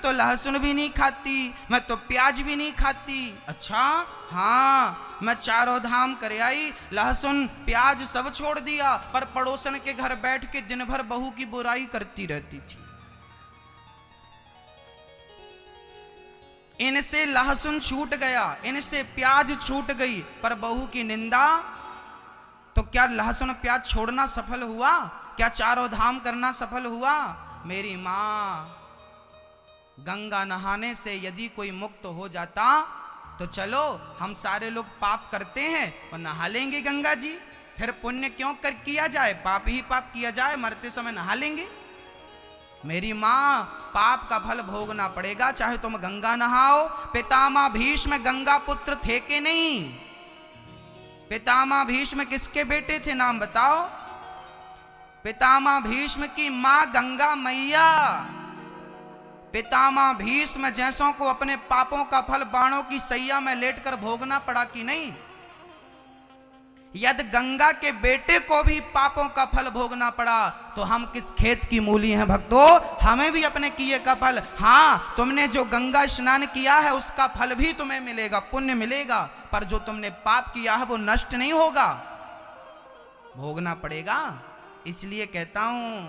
तो लहसुन भी नहीं खाती, मैं तो प्याज भी नहीं खाती। अच्छा हाँ, मैं चारों धाम कर आई, लहसुन प्याज सब छोड़ दिया, पर पड़ोसन के घर बैठ के दिन भर बहू की बुराई करती रहती थी। इनसे लहसुन छूट गया, इनसे प्याज छूट गई, पर बहू की निंदा। तो क्या लहसुन प्याज छोड़ना सफल हुआ? क्या चारों धाम करना सफल हुआ? मेरी माँ, गंगा नहाने से यदि कोई मुक्त हो जाता तो चलो हम सारे लोग पाप करते हैं और नहा लेंगे गंगा जी, फिर पुण्य क्यों कर किया जाए, पाप ही पाप किया जाए, मरते समय नहा लेंगे। मेरी माँ, पाप का फल भोगना पड़ेगा, चाहे तुम गंगा नहाओ। पितामह भीष्म गंगा पुत्र थे कि नहीं? पितामह भीष्म किसके बेटे थे, नाम बताओ। पितामह भीष्म की मां गंगा मैया। पितामह भीष्म जैसों को अपने पापों का फल बाणों की सैया में लेटकर भोगना पड़ा कि नहीं? यदि गंगा के बेटे को भी पापों का फल भोगना पड़ा तो हम किस खेत की मूली हैं भक्तों, हमें भी अपने किए का फल। हाँ, तुमने जो गंगा स्नान किया है उसका फल भी तुम्हें मिलेगा, पुण्य मिलेगा, पर जो तुमने पाप किया है वो नष्ट नहीं होगा, भोगना पड़ेगा। इसलिए कहता हूं,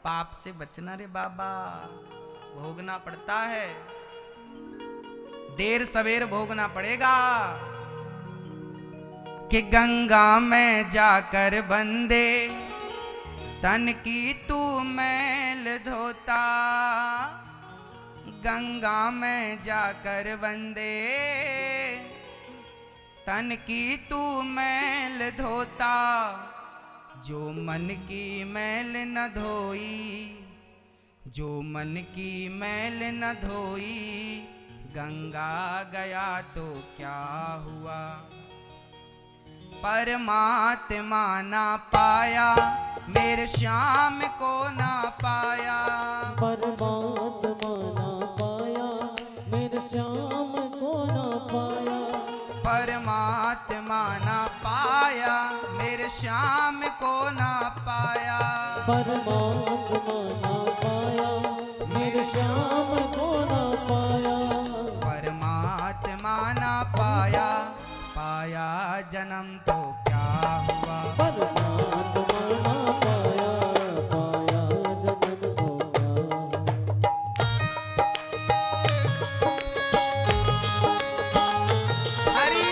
पाप से बचना रे बाबा, भोगना पड़ता है, देर सवेर भोगना पड़ेगा। कि गंगा में जाकर बंदे तन की तू मैल धोता, गंगा में जाकर बंदे तन की तू मैल धोता, जो मन की मैल न धोई, जो मन की मैल न धोई, गंगा गया तो क्या हुआ, परमात्मा ना पाया, मेरे श्याम को ना पाया, परमात्मा ना पाया, मेरे श्याम को ना पाया, परमात्मा ना पाया, मेरे श्याम को ना पाया, परमात्मा ना पाया, मेरे श्याम को ना पाया, परमात्मा ना पाया, पाया जन्म तो क्या हुआ, परमात्मा ना पाया, पाया जन्म तो क्या हरि।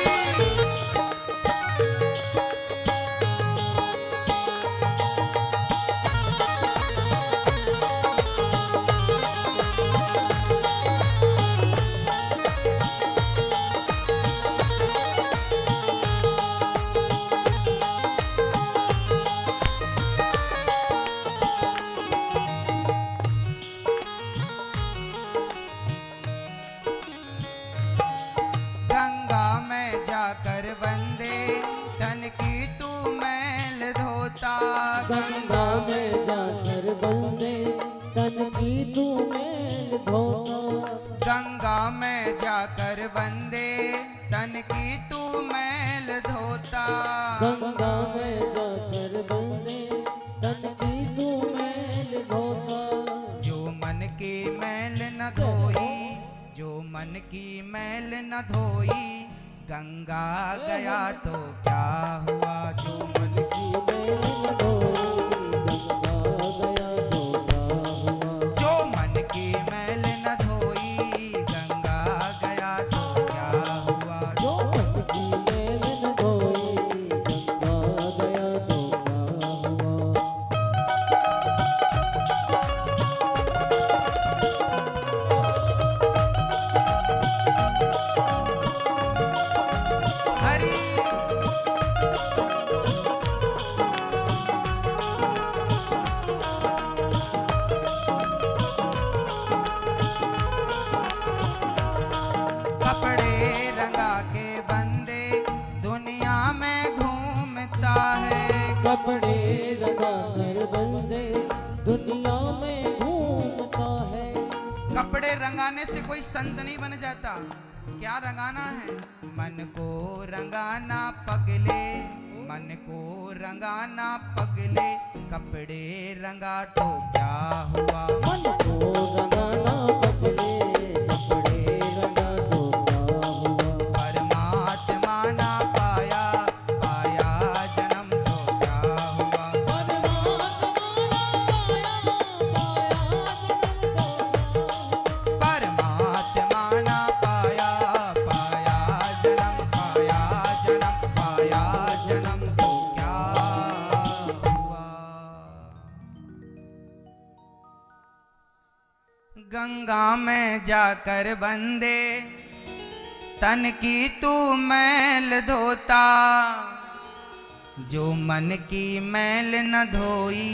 गंगा में जाकर बंदे तन की तू मैल धोता, गंगा में जाकर बंदे तन की तू मैल धोता, गंगा में जाकर बंदे तन की तू मैल धोता, गंगा में जाकर बंदे तन की तू मैल धोता, जो मन की मैल न धोई, जो मन की मैल न धोई, गंगा गया तो क्या हुआ, जो मन की मैल न धोई, गंगा गया तो क्या हुआ, जो मन की मैल न धोई, गंगा गया तो क्या हुआ, जो मन की मैल न धोई, गंगा गया तो क्या हुआ, हरि। कपड़े रंगा के बंदे दुनिया में घूमता है, कपड़े रंगा कर बंदे दुनिया में घूमता है, कपड़े रंगाने से कोई संत नहीं बन जाता। क्या रंगाना है? मन को रंगाना पगले, मन को रंगाना पगले, कपड़े रंगा तो क्या हुआ, मन को रंगाना पगले, गंगा में जाकर बंदे तन की तू मैल धोता, जो मन की मैल न धोई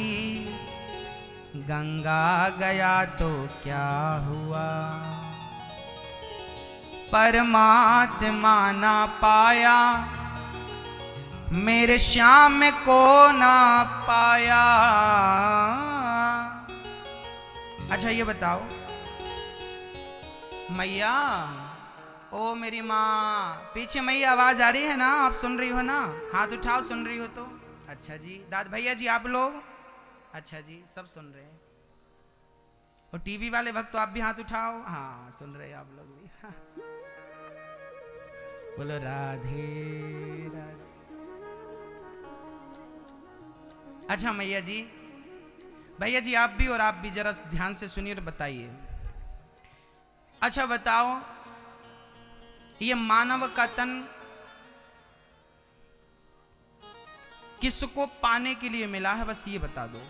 गंगा गया तो क्या हुआ। परमात्मा ना पाया मेरे श्याम को ना पाया। अच्छा ये बताओ मैया, ओ मेरी माँ, पीछे मैया आवाज आ रही है ना, आप सुन रही हो ना? हाथ उठाओ सुन रही हो तो। अच्छा जी, दाद भैया जी आप लोग? अच्छा जी, सब सुन रहे हैं। और टीवी वाले भक्त तो आप भी हाथ उठाओ। हाँ सुन रहे हैं आप लोग भी। हाँ। बोलो राधे राधे। अच्छा मैया जी, भैया जी आप भी और आप भी जरा ध्यान से सुनिए और बताइए। अच्छा बताओ, ये मानव का तन किसको पाने के लिए मिला है, बस ये बता दो।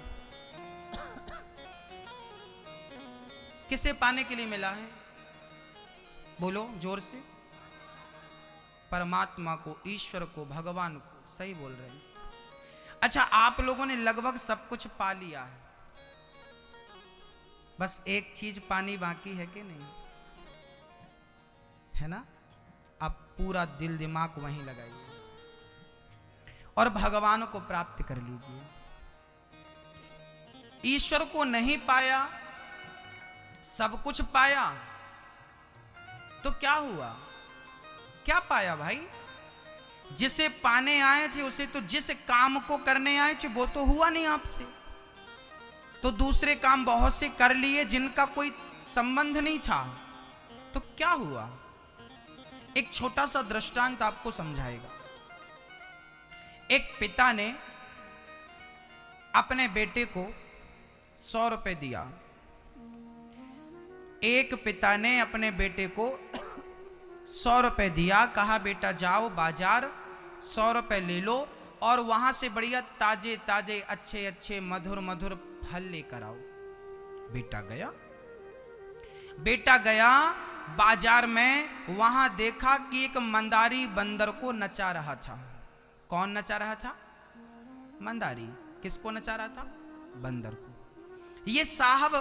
किसे पाने के लिए मिला है? बोलो जोर से। परमात्मा को, ईश्वर को, भगवान को। सही बोल रहे हैं। अच्छा आप लोगों ने लगभग सब कुछ पा लिया है, बस एक चीज पानी बाकी है कि नहीं? है ना? आप पूरा दिल दिमाग वहीं लगाइए और भगवान को प्राप्त कर लीजिए। ईश्वर को नहीं पाया, सब कुछ पाया तो क्या हुआ? क्या पाया भाई? जिसे पाने आए थे उसे तो, जिस काम को करने आए थे वो तो हुआ नहीं आपसे, तो दूसरे काम बहुत से कर लिए जिनका कोई संबंध नहीं था, तो क्या हुआ? एक छोटा सा दृष्टांत आपको समझाएगा। एक पिता ने अपने बेटे को 100 रुपए दिया। एक पिता ने अपने बेटे को 100 रुपए दिया, कहा बेटा जाओ बाजार 100 रुपए ले लो और वहां से बढ़िया ताजे ताजे अच्छे अच्छे मधुर मधुर फल लेकर आओ। बेटा गया बाजार में, वहां देखा कि एक मंदारी बंदर को नचा रहा था। कौन नचा रहा था? मंदारी। किसको नचा रहा था? बंदर को। ये साहब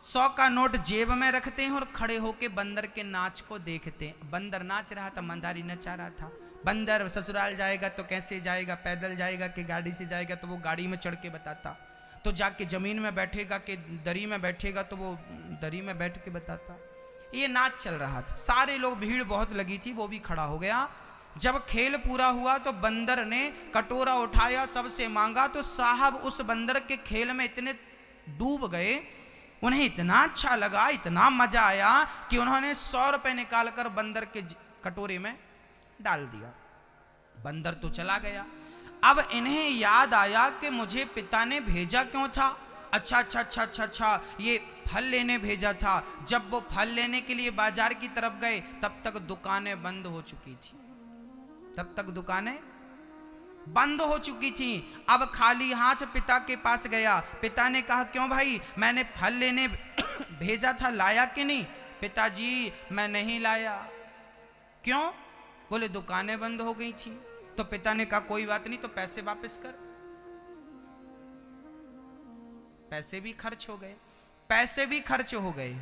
100 का नोट जेब में रखते हैं और खड़े होके बंदर के नाच को देखते हैं। बंदर नाच रहा था, मंदारी नचा रहा था। बंदर ससुराल जाएगा तो कैसे जाएगा, पैदल जाएगा कि गाड़ी से जाएगा, तो वो गाड़ी में चढ़ के बताता। तो जाके जमीन में बैठेगा कि दरी में बैठेगा, तो वो दरी में बैठ के बताता। ये नाच चल रहा था, सारे लोग, भीड़ बहुत लगी थी, वो भी खड़ा हो गया। जब खेल पूरा हुआ तो बंदर ने कटोरा उठाया, सबसे मांगा, तो साहब उस बंदर के खेल में इतने डूब गए, उन्हें इतना अच्छा लगा, इतना मजा आया कि उन्होंने 100 रुपए निकालकर बंदर के कटोरे में डाल दिया। बंदर तो चला गया। अब इन्हें याद आया कि मुझे पिता ने भेजा क्यों था। अच्छा, ये फल लेने भेजा था। जब वो फल लेने के लिए बाजार की तरफ गए तब तक दुकानें बंद हो चुकी थी। बंद हो चुकी थी। अब खाली हाथ पिता के पास गया। पिता ने कहा क्यों भाई, मैंने फल लेने भेजा था, लाया कि नहीं? पिताजी मैं नहीं लाया। क्यों? बोले दुकानें बंद हो गई थी। तो पिता ने कहा कोई बात नहीं, तो पैसे वापस कर। पैसे भी खर्च हो गए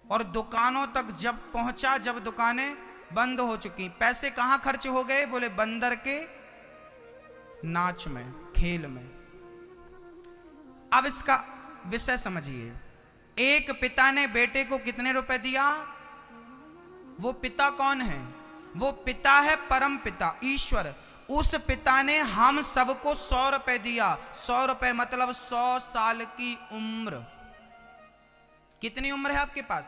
और दुकानों तक जब पहुंचा, जब दुकानें बंद हो चुकी, पैसे कहां खर्च हो गए? बोले बंदर के नाच में, खेल में। अब इसका विषय समझिए। एक पिता ने बेटे को कितने रुपए दिया? वो पिता कौन है? वो पिता है परम पिता, ईश्वर। उस पिता ने हम सबको 100 रुपए दिया। 100 रुपए मतलब 100 साल की उम्र। कितनी उम्र है आपके पास?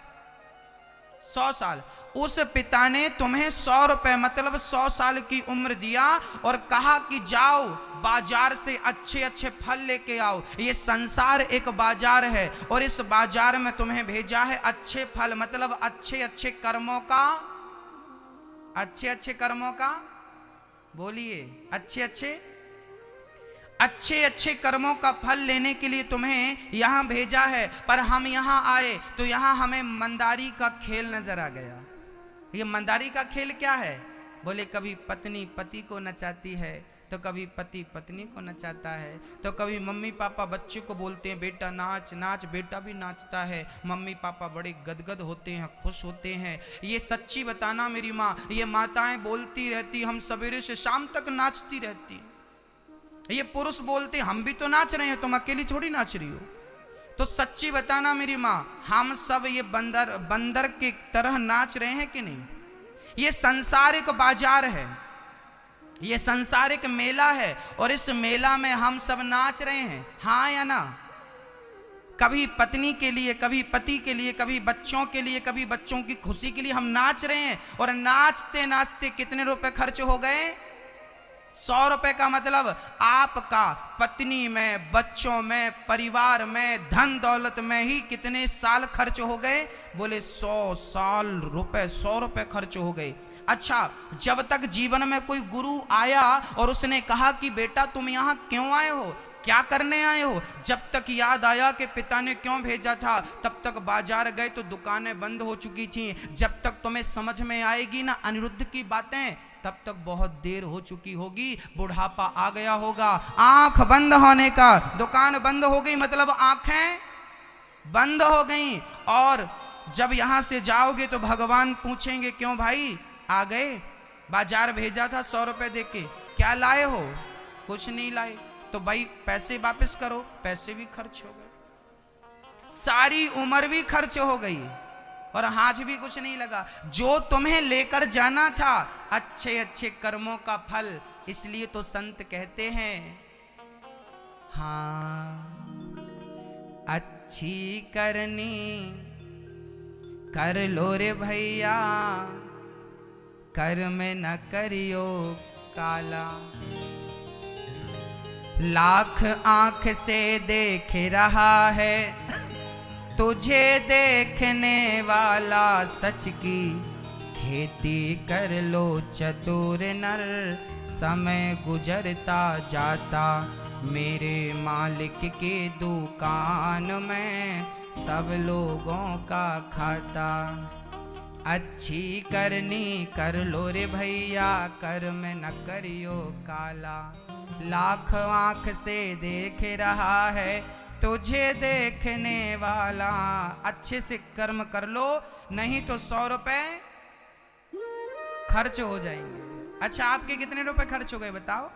100 साल। उस पिता ने तुम्हें 100 रुपए मतलब 100 साल की उम्र दिया और कहा कि जाओ बाजार से अच्छे अच्छे फल लेके आओ। ये संसार एक बाजार है और इस बाजार में तुम्हें भेजा है अच्छे फल मतलब अच्छे अच्छे कर्मों का। अच्छे अच्छे कर्मों का बोलिए, अच्छे अच्छे। अच्छे अच्छे कर्मों का फल लेने के लिए तुम्हें यहाँ भेजा है, पर हम यहाँ आए तो यहाँ हमें मंदारी का खेल नजर आ गया। ये मंदारी का खेल क्या है? बोले कभी पत्नी पति को नचाती है, तो कभी पति पत्नी को नचाता है, तो कभी मम्मी पापा बच्चे को बोलते हैं बेटा नाच नाच, बेटा भी नाचता है, मम्मी पापा बड़े गदगद होते हैं, खुश होते हैं। ये सच्ची बताना मेरी माँ, ये माताएं बोलती रहती, हम सवेरे से शाम तक नाचती रहती। ये पुरुष बोलते हम भी तो नाच रहे हैं, तुम अकेली थोड़ी नाच रही हो। तो सच्ची बताना मेरी माँ, हम सब ये बंदर के तरह नाच रहे हैं कि नहीं? ये संसारिक बाजार है, ये संसारिक मेला है, और इस मेला में हम सब नाच रहे हैं, हाँ या ना? कभी पत्नी के लिए, कभी पति के लिए, कभी बच्चों के लिए, कभी बच्चों की खुशी के लिए हम नाच रहे हैं। और नाचते नाचते कितने रुपए खर्च हो गए? 100 रुपए का मतलब आपका पत्नी में, बच्चों में, परिवार में, धन दौलत में ही कितने साल खर्च हो गए? बोले 100 साल रुपए, 100 रुपए खर्च हो गए। अच्छा, जब तक जीवन में कोई गुरु आया और उसने कहा कि बेटा तुम यहाँ क्यों आए हो, क्या करने आए हो, जब तक याद आया कि पिता ने क्यों भेजा था, तब तक बाजार गए तो दुकानें बंद हो चुकी थी। जब तक तुम्हें समझ में आएगी ना अनिरुद्ध की बातें, तब तक बहुत देर हो चुकी होगी, बुढ़ापा आ गया होगा। आंख बंद होने का, दुकान बंद हो गई मतलब आंखें बंद हो गई। और जब यहां से जाओगे तो भगवान पूछेंगे क्यों भाई आ गए, बाजार भेजा था 100 रुपए दे के, क्या लाए हो? कुछ नहीं लाए। तो भाई पैसे वापस करो, पैसे भी खर्च हो गए, सारी उम्र भी खर्च हो गई, और हाथ भी कुछ नहीं लगा। जो तुम्हें लेकर जाना था अच्छे अच्छे कर्मों का फल, इसलिए तो संत कहते हैं हाँ अच्छी करनी कर लो रे भैया, कर्म न करियो काला। लाख आंख से देख रहा है तुझे देखने वाला, सच की खेती कर लो चतुर नर, समय गुजरता जाता मेरे मालिक के दुकान में सब लोगों का खाता। अच्छी करनी कर लो रे भैया, कर्म न करियो काला। लाख आंख से देख रहा है तुझे देखने वाला, अच्छे से कर्म कर लो, नहीं तो 100 रुपए खर्च हो जाएंगे। अच्छा, आपके कितने रुपए खर्च हो गए बताओ?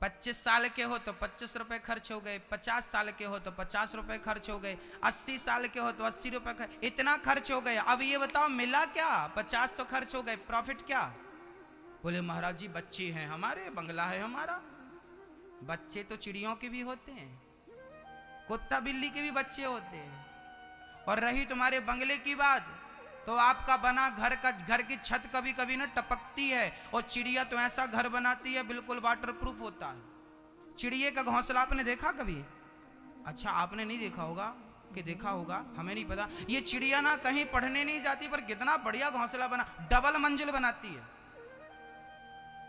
25 साल के हो तो 25 रुपए खर्च हो गए, 50 साल के हो तो 50 रुपए खर्च हो गए, 80 साल के हो तो 80 रुपए, इतना खर्च हो गया। अब ये बताओ मिला क्या? 50 तो खर्च हो गए, प्रॉफिट क्या? बोले महाराज जी बच्चे हैं हमारे, बंगला है हमारा। बच्चे तो चिड़ियों के भी होते हैं, कुत्ता बिल्ली के भी बच्चे होते हैं। और रही तुम्हारे बंगले की बात, तो आपका बना घर की छत कभी कभी ना टपकती है, और चिड़िया तो ऐसा घर बनाती है बिल्कुल वाटरप्रूफ होता है। चिड़िया का घोंसला आपने देखा कभी? अच्छा, आपने नहीं देखा होगा कि देखा होगा, हमें नहीं पता। ये चिड़िया ना कहीं पढ़ने नहीं जाती, पर कितना बढ़िया घोंसला बना, डबल मंजिल बनाती है,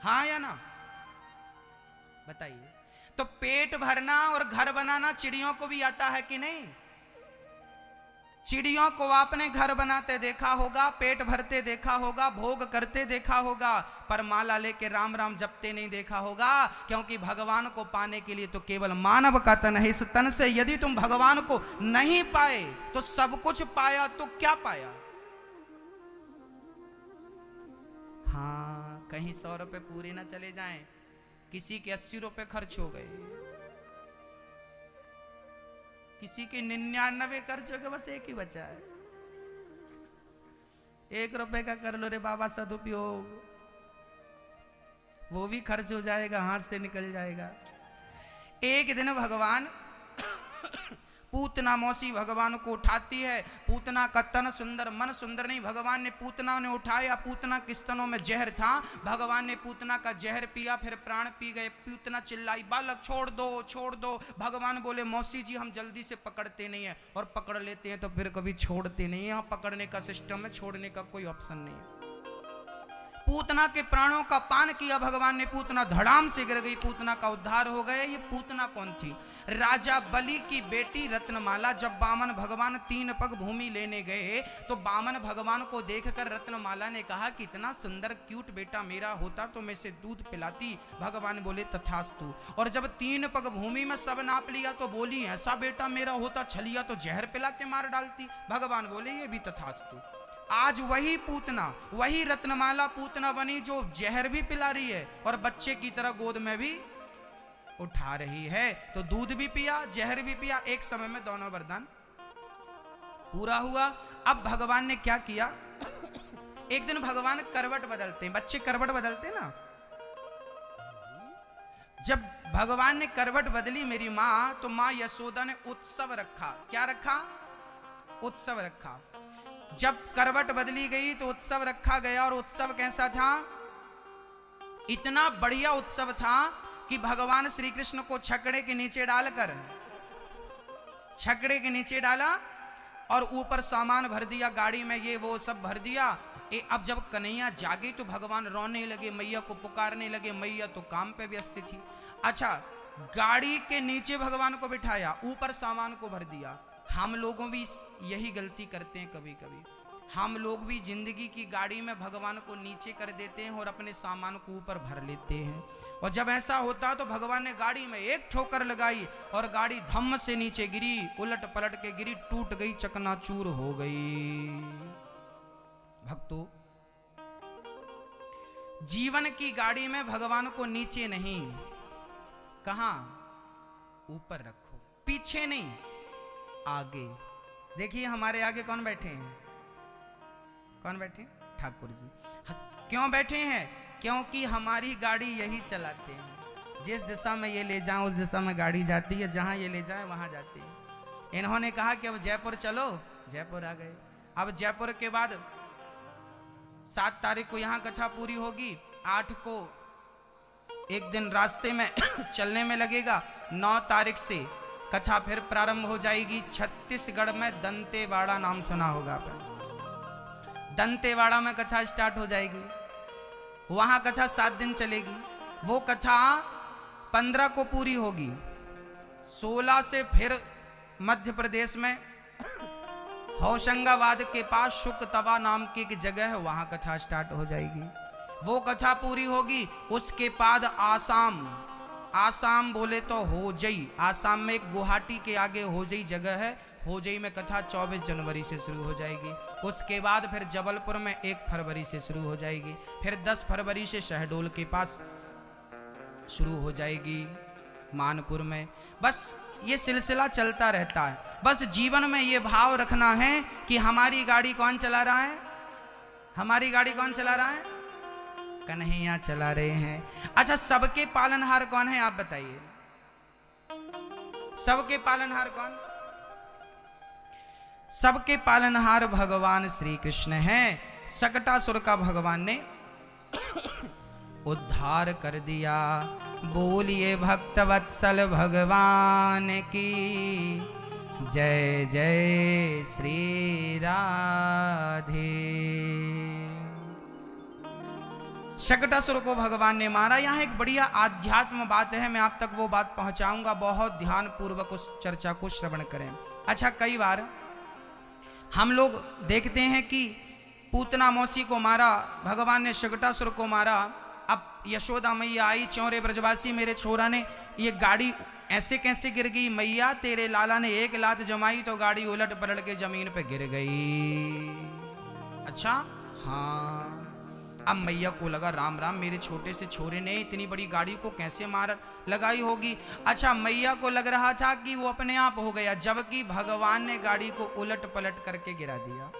हाँ या ना? बताइए। तो पेट भरना और घर बनाना चिड़ियों को भी आता है कि नहीं? चिड़ियों को आपने घर बनाते देखा होगा, पेट भरते देखा होगा, भोग करते देखा होगा, पर माला लेके राम राम जपते नहीं देखा होगा। क्योंकि भगवान को पाने के लिए तो केवल मानव का तन है। इस तन से यदि तुम भगवान को नहीं पाए तो सब कुछ पाया तो क्या पाया? हाँ, कहीं 100 रुपए पूरे ना चले जाएं, किसी के 80 रुपए खर्च हो गए, किसी के 99 खर्च हो गए, बस एक ही बचा है। 1 रुपए का कर लो रे बाबा सदुपयोग, वो भी खर्च हो जाएगा, हाथ से निकल जाएगा। एक दिन भगवान पूतना मौसी भगवान को उठाती है। पूतना का तन सुंदर मन सुंदर नहीं, भगवान ने पूतना ने उठाया। पूतना के स्तनों में जहर था, भगवान ने पूतना का जहर पिया, फिर प्राण पी गए। पूतना चिल्लाई बालक छोड़ दो छोड़ दो। भगवान बोले मौसी जी हम जल्दी से पकड़ते नहीं है, और पकड़ लेते हैं तो फिर कभी छोड़ते नहीं है। यहाँ पकड़ने का सिस्टम है, छोड़ने का कोई ऑप्शन नहीं है। पूतना के प्राणों का पान किया भगवान ने, पूतना धड़ाम से गिर गई, पूतना का उद्धार हो गया। ये पूतना कौन थी? राजा बलि की बेटी रत्नमाला। जब वामन भगवान 3 पग भूमि लेने गए तो वामन भगवान को देखकर रत्नमाला ने कहा कि इतना सुंदर क्यूट बेटा मेरा होता तो मैं इसे दूध पिलाती। भगवान बोले तथास्तु। और जब 3 पग भूमि में सब नाप लिया तो बोली ऐसा बेटा मेरा होता छलिया तो जहर पिला के मार डालती। भगवान बोले ये भी तथास्तु। आज वही पूतना, वही रत्नमाला पूतना बनी जो जहर भी पिला रही है और बच्चे की तरह गोद में भी उठा रही है। तो दूध भी पिया, जहर भी पिया, एक समय में दोनों वरदान पूरा हुआ। अब भगवान ने क्या किया? एक दिन भगवान करवट बदलते हैं, बच्चे करवट बदलते ना। जब भगवान ने करवट बदली मेरी मां, तो मां यशोदा ने उत्सव रखा। क्या रखा? उत्सव रखा। जब करवट बदली गई तो उत्सव रखा गया। और उत्सव कैसा था? इतना बढ़िया उत्सव था कि भगवान श्री कृष्ण को छकड़े के नीचे डालकर, छकड़े के नीचे डाला और ऊपर सामान भर दिया, गाड़ी में ये वो सब भर दिया। अब जब कन्हैया जागी तो भगवान रोने लगे, मैया को पुकारने लगे। मैया तो काम पे व्यस्त थी। अच्छा, गाड़ी के नीचे भगवान को बिठाया, ऊपर सामान को भर दिया। हम लोगों भी यही गलती करते हैं कभी कभी। हम लोग भी जिंदगी की गाड़ी में भगवान को नीचे कर देते हैं और अपने सामान को ऊपर भर लेते हैं। और जब ऐसा होता तो भगवान ने गाड़ी में एक ठोकर लगाई और गाड़ी धम्म से नीचे गिरी, उलट पलट के गिरी, टूट गई, चकनाचूर हो गई। भक्तों, जीवन की गाड़ी में भगवान को नीचे नहीं, कहां? ऊपर रखो, पीछे नहीं, आगे। देखिए हमारे आगे कौन बैठे हैं? कौन बैठे? ठाकुर जी। क्यों बैठे हैं? क्योंकि हमारी गाड़ी यही चलाते हैं। जिस दिशा में ये ले जाएं उस दिशा में गाड़ी जाती है, जहां ये ले जाएं वहां जाती है। इन्होंने कहा कि अब जयपुर चलो, जयपुर आ गए। अब जयपुर के बाद 7 तारीख को यहां कथा पूरी होगी, 8 को एक दिन रास्ते में चलने में लगेगा, 9 तारीख से कथा फिर प्रारंभ हो जाएगी। छत्तीसगढ़ में दंतेवाड़ा नाम सुना होगा आपने। दंतेवाड़ा में कथा स्टार्ट हो जाएगी। वहां कथा 7 दिन चलेगी। वो कथा 15 को पूरी होगी। 16 से फिर मध्य प्रदेश में होशंगाबाद के पास शुकतवा नाम की एक जगह है, वहां कथा स्टार्ट हो जाएगी। वो कथा पूरी होगी। उसके बाद आसाम, आसाम बोले तो होजई, आसाम में एक गुवाहाटी के आगे होजई जगह है, होजई में कथा 24 जनवरी से शुरू हो जाएगी। उसके बाद फिर जबलपुर में 1 फरवरी से शुरू हो जाएगी। फिर 10 फरवरी से शहडोल के पास शुरू हो जाएगी, मानपुर में। बस ये सिलसिला चलता रहता है। बस जीवन में ये भाव रखना है कि हमारी गाड़ी कौन चला रहा है? हमारी गाड़ी कौन चला रहा है? कन्हैया चला रहे हैं। अच्छा, सबके पालनहार कौन है आप बताइए? सबके पालनहार कौन? सबके पालनहार भगवान श्री कृष्ण हैं। सकटासुर का भगवान ने उद्धार कर दिया। बोलिए भक्तवत्सल भगवान की जय जय श्री राधे। शकटासुर को भगवान ने मारा। यहाँ एक बढ़िया आध्यात्म बात है, मैं आप तक वो बात पहुंचाऊंगा। बहुत ध्यान पूर्वक उस चर्चा को श्रवण करें। अच्छा, कई बार हम लोग देखते हैं कि पूतना मौसी को मारा, भगवान ने शकटासुर को मारा। अब यशोदा मैया आई, चौरे ब्रजवासी मेरे छोरा ने ये गाड़ी ऐसे कैसे गिर गई? मैया तेरे लाला ने 1 लात जमाई तो गाड़ी उलट पलट के जमीन पे गिर गई। अच्छा, हाँ। अब मैया को लगा राम राम, मेरे छोटे से छोरे ने इतनी बड़ी गाड़ी को कैसे मार लगाई होगी। अच्छा, मैया को लग रहा था कि वो अपने आप हो गया, जबकि भगवान ने गाड़ी को उलट पलट करके गिरा दिया।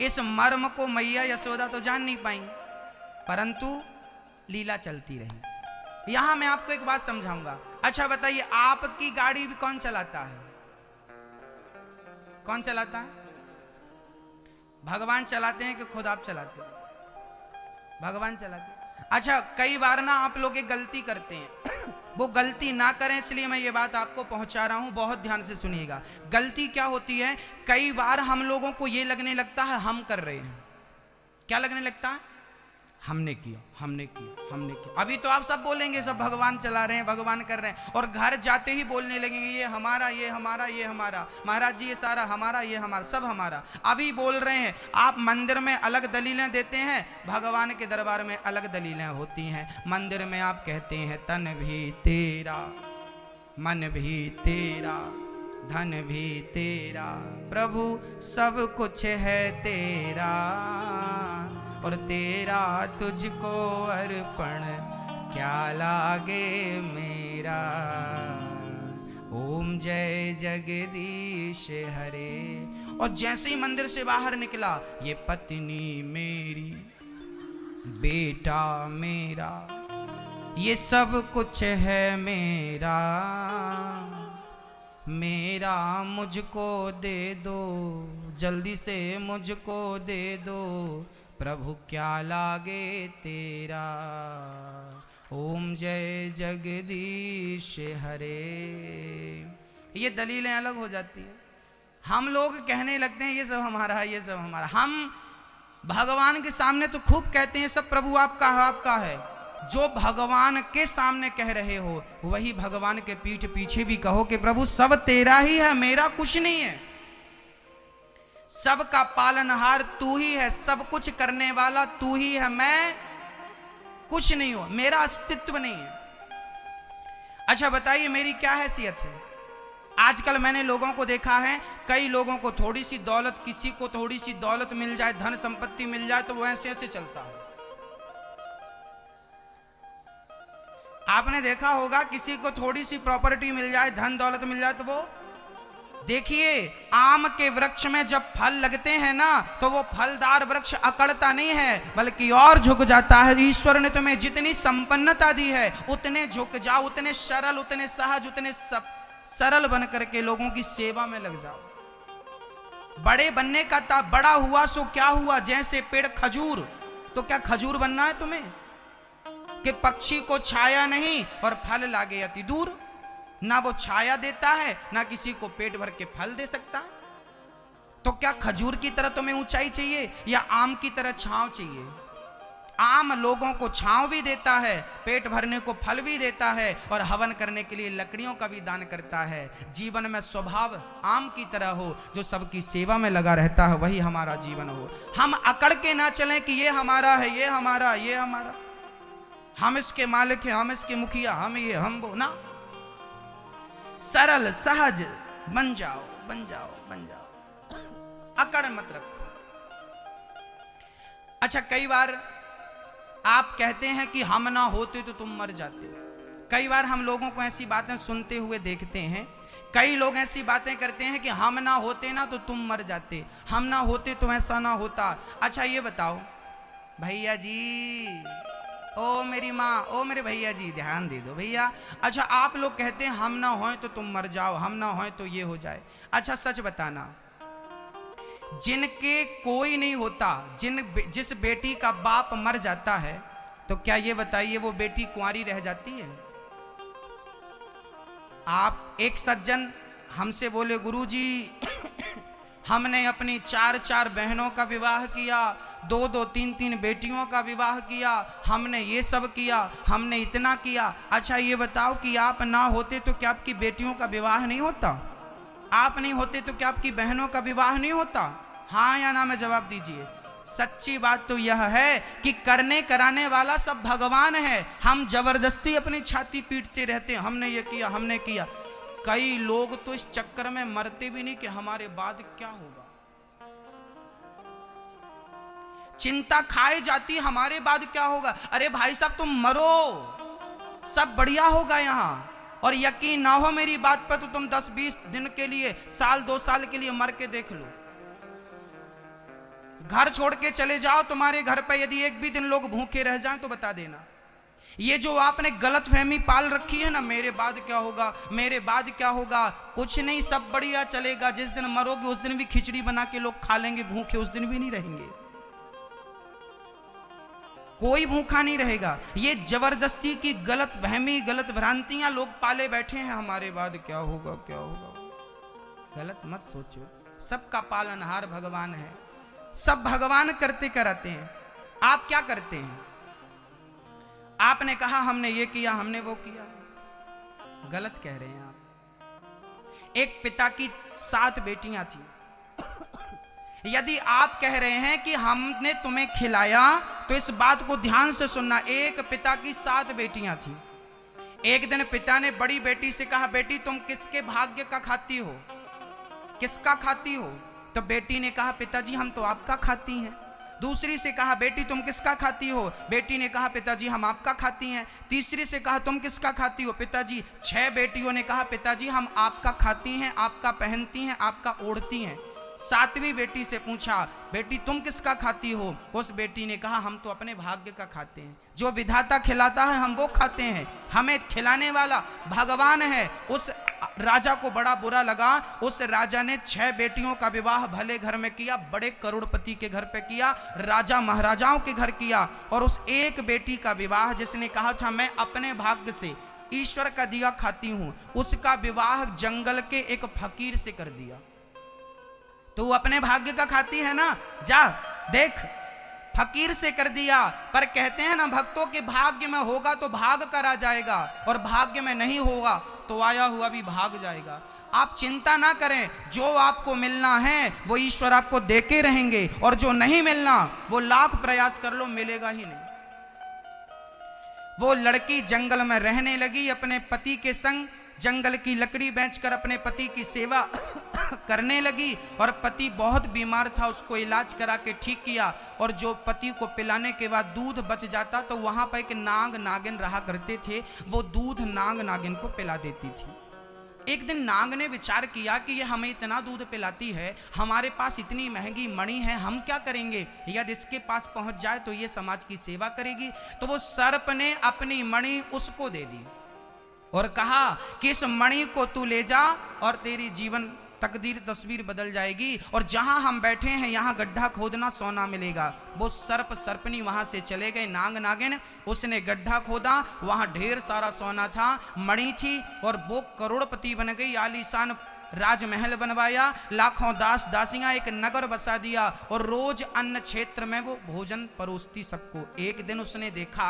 इस मर्म को मैया यशोदा तो जान नहीं पाई, परंतु लीला चलती रही। यहां मैं आपको एक बात समझाऊंगा। अच्छा बताइए, आपकी गाड़ी भी कौन चलाता है? कौन चलाता है? भगवान चलाते हैं कि खुद आप चलाते हैं? भगवान चलाते हैं। अच्छा, कई बार ना आप लोग एक गलती करते हैं, वो गलती ना करें इसलिए मैं ये बात आपको पहुंचा रहा हूं, बहुत ध्यान से सुनिएगा। गलती क्या होती है? कई बार हम लोगों को ये लगने लगता है हम कर रहे हैं। क्या लगने लगता है? हमने किया, हमने किया, हमने किया। अभी तो आप सब बोलेंगे सब भगवान चला रहे हैं, भगवान कर रहे हैं, और घर जाते ही बोलने लगेंगे ये हमारा, ये हमारा, ये हमारा, महाराज जी ये सारा हमारा, ये हमारा, सब हमारा। अभी बोल रहे हैं। आप मंदिर में अलग दलीलें देते हैं, भगवान के दरबार में अलग दलीलें होती हैं। मंदिर में आप कहते हैं तन भी तेरा, मन भी तेरा, धन भी तेरा, प्रभु सब कुछ है तेरा, और तेरा तुझको अर्पण क्या लागे मेरा। ओम जय जगदीश हरे। और जैसे ही मंदिर से बाहर निकला, ये पत्नी मेरी, बेटा मेरा, ये सब कुछ है मेरा, मेरा मुझको दे दो, जल्दी से मुझको दे दो, प्रभु क्या लागे तेरा। ओम जय जगदीश हरे। ये दलीलें अलग हो जाती है। हम लोग कहने लगते हैं ये सब हमारा है, ये सब हमारा। हम भगवान के सामने तो खूब कहते हैं सब प्रभु आपका है, आपका है। जो भगवान के सामने कह रहे हो, वही भगवान के पीठ पीछे भी कहो कि प्रभु सब तेरा ही है, मेरा कुछ नहीं है। सबका पालनहार तू ही है, सब कुछ करने वाला तू ही है, मैं कुछ नहीं हूं, मेरा अस्तित्व नहीं है। अच्छा बताइए मेरी क्या हैसियत है? आजकल मैंने लोगों को देखा है, कई लोगों को थोड़ी सी दौलत, किसी को थोड़ी सी दौलत मिल जाए, धन संपत्ति मिल जाए तो वो ऐसे ऐसे चलता है। आपने देखा होगा किसी को थोड़ी सी प्रॉपर्टी मिल जाए, धन दौलत मिल जाए तो वो, देखिए आम के वृक्ष में जब फल लगते हैं ना, तो वो फलदार वृक्ष अकड़ता नहीं है, बल्कि और झुक जाता है। ईश्वर ने तुम्हें जितनी संपन्नता दी है, उतने झुक जाओ, उतने सरल, उतने सहज, उतने सरल बन करके लोगों की सेवा में लग जाओ। बड़े बनने का था, बड़ा हुआ सो क्या हुआ, जैसे पेड़ खजूर, तो क्या खजूर बनना है तुम्हें कि पक्षी को छाया नहीं और फल लागे अति दूर? ना वो छाया देता है, ना किसी को पेट भर के फल दे सकता है। तो क्या खजूर की तरह तुम्हें ऊंचाई चाहिए या आम की तरह छांव चाहिए? आम लोगों को छांव भी देता है, पेट भरने को फल भी देता है, और हवन करने के लिए लकड़ियों का भी दान करता है। जीवन में स्वभाव आम की तरह हो, जो सबकी सेवा में लगा रहता है, वही हमारा जीवन हो। हम अकड़ के ना चलें कि ये हमारा है, ये हमारा, ये हमारा, हम इसके मालिक हैं, हम इसके मुखिया, हम ये, हम वो ना। सरल सहज बन जाओ, बन जाओ, बन जाओ, अकड़ मत रखो। अच्छा कई बार आप कहते हैं कि हम ना होते तो तुम मर जाते। कई बार हम लोगों को ऐसी बातें सुनते हुए देखते हैं, कई लोग ऐसी बातें करते हैं कि हम ना होते ना तो तुम मर जाते, हम ना होते तो ऐसा ना होता। अच्छा ये बताओ भैया जी, ओ मेरी माँ, ओ मेरे भैया जी, ध्यान दे दो भैया। अच्छा आप लोग कहते हैं हम ना होए तो तुम मर जाओ, हम ना होए तो ये हो जाए। अच्छा सच बताना, जिनके कोई नहीं होता, जिस बेटी का बाप मर जाता है, तो क्या ये बताइए वो बेटी कुंवारी रह जाती है? आप एक सज्जन हमसे बोले गुरुजी हमने अपनी 4 बहनों का विवाह किया, 2 3 बेटियों का विवाह किया, हमने ये सब किया, हमने इतना किया। अच्छा ये बताओ कि आप ना होते तो क्या आपकी बेटियों का विवाह नहीं होता? आप नहीं होते तो क्या आपकी बहनों का विवाह नहीं होता? हाँ या ना में जवाब दीजिए। सच्ची बात तो यह है कि करने कराने वाला सब भगवान है। हम जबरदस्ती अपनी छाती पीटते रहते हैं, हमने ये किया, हमने किया। कई लोग तो इस चक्कर में मरते भी नहीं कि हमारे बाद क्या होगा। चिंता खाए जाती हमारे बाद क्या होगा। अरे भाई साहब तुम मरो, सब बढ़िया होगा यहाँ। और यकीन ना हो मेरी बात पर तो तुम 10-20 दिन के लिए, साल 2 साल के लिए मर के देख लो। घर छोड़ के चले जाओ, तुम्हारे घर पे यदि एक भी दिन लोग भूखे रह जाएं तो बता देना। ये जो आपने गलत फहमी पाल रखी है ना, मेरे बाद क्या होगा, मेरे बाद क्या होगा, कुछ नहीं, सब बढ़िया चलेगा। जिस दिन मरोगे उस दिन भी खिचड़ी बना के लोग खा लेंगे, भूखे उस दिन भी नहीं रहेंगे, कोई भूखा नहीं रहेगा। ये जबरदस्ती की गलत फहमी, गलत भ्रांतियां लोग पाले बैठे हैं, हमारे बाद क्या होगा, क्या होगा। गलत मत सोचो, सबका पालनहार भगवान है, सब भगवान करते कराते हैं। आप क्या करते हैं? आपने कहा हमने ये किया, हमने वो किया। गलत कह रहे हैं आप। एक पिता की 7 बेटियां थी। यदि आप कह रहे हैं कि हमने तुम्हें खिलाया, तो इस बात को ध्यान से सुनना। एक पिता की 7 बेटियां थी। एक दिन पिता ने बड़ी बेटी से कहा, बेटी तुम किसके भाग्य का खाती हो, किसका खाती हो? तो बेटी ने कहा, पिताजी हम तो आपका खाती हैं। दूसरी से कहा, बेटी तुम किसका खाती हो? बेटी ने कहा, पिताजी हम आपका खाती हैं। तीसरी से कहा, तुम किसका खाती हो? पिताजी। 6 बेटियों ने कहा, पिताजी हम आपका खाती हैं, आपका पहनती हैं, आपका ओढ़ती हैं। 7वीं बेटी से पूछा, बेटी तुम किसका खाती हो? उस बेटी ने कहा, हम तो अपने भाग्य का खाते हैं। जो विधाता खिलाता है हम वो खाते हैं, हमें खिलाने वाला भगवान है। उस राजा को बड़ा बुरा लगा। उस राजा ने 6 बेटियों का विवाह भले घर में किया, बड़े करोड़पति के घर पे किया, राजा महाराजाओं के घर किया। और उस एक बेटी का विवाह, जिसने कहा था मैं अपने भाग्य से ईश्वर का दिया खाती हूं, उसका विवाह जंगल के एक फकीर से कर दिया। तो अपने भाग्य का खाती है ना, जा देख, फकीर से कर दिया। पर कहते हैं ना, भक्तों के भाग्य में होगा तो भाग कर आ जाएगा, और भाग्य में नहीं होगा तो आया हुआ भी भाग जाएगा। आप चिंता ना करें, जो आपको मिलना है वो ईश्वर आपको देके रहेंगे, और जो नहीं मिलना वो लाख प्रयास कर लो मिलेगा ही नहीं। वो लड़की जंगल में रहने लगी अपने पति के संग, जंगल की लकड़ी बेचकर अपने पति की सेवा करने लगी। और पति बहुत बीमार था, उसको इलाज करा के ठीक किया। और जो पति को पिलाने के बाद दूध बच जाता तो वहां पर एक नाग नागिन रहा करते थे, वो दूध नाग नागिन को पिला देती थी। एक दिन नाग ने विचार किया कि ये हमें इतना दूध पिलाती है, हमारे पास इतनी महंगी मणि है, हम क्या करेंगे? यदि इसके पास पहुंच जाए तो ये समाज की सेवा करेगी। तो वो सर्प ने अपनी मणि उसको दे दी और कहा कि इस मणि को तू ले जा और तेरी जीवन तकदीर तस्वीर बदल जाएगी, और जहां हम बैठे हैं यहां गड्ढा खोदना, सोना मिलेगा। वो सर्प सर्पनी वहां से चले गए, नाग नागिन। उसने गड्ढा खोदा, वहां ढेर सारा सोना था, मणि थी, और वो करोड़पति बन गई। आलीशान राजमहल बनवाया, लाखों दास दासियां, एक नगर बसा दिया, और रोज अन्न क्षेत्र में वो भोजन परोसती सबको। एक दिन उसने देखा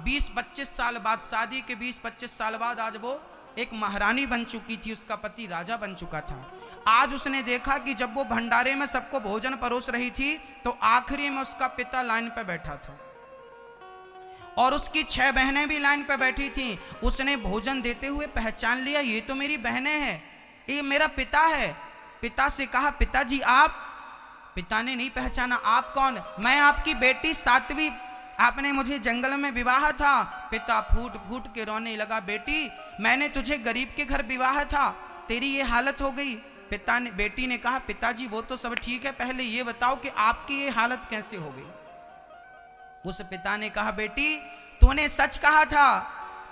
20-25 साल बाद, शादी के 20-25 साल बाद आज वो एक महारानी बन चुकी थी, उसका पति राजा बन चुका था। आज उसने देखा कि जब वो भंडारे में सबको भोजन परोस रही थी तो आखिरी में उसका पिता लाइन पे बैठा था, और उसकी 6 बहनें भी लाइन पे बैठी थी। उसने भोजन देते हुए पहचान लिया, ये तो मेरी बहनें हैं, ये मेरा पिता है। पिता से कहा, पिताजी आप? पिता ने नहीं पहचाना। आप कौन? मैं आपकी बेटी 7वीं, आपने मुझे जंगल में विवाह था। पिता फूट फूट के रोने लगा, बेटी मैंने तुझे गरीब के घर विवाह था, तेरी ये हालत हो गई। बेटी ने कहा, पिताजी वो तो सब ठीक है, पहले ये बताओ कि आपकी ये हालत कैसे हो गई? उस पिता ने कहा, बेटी तूने सच कहा था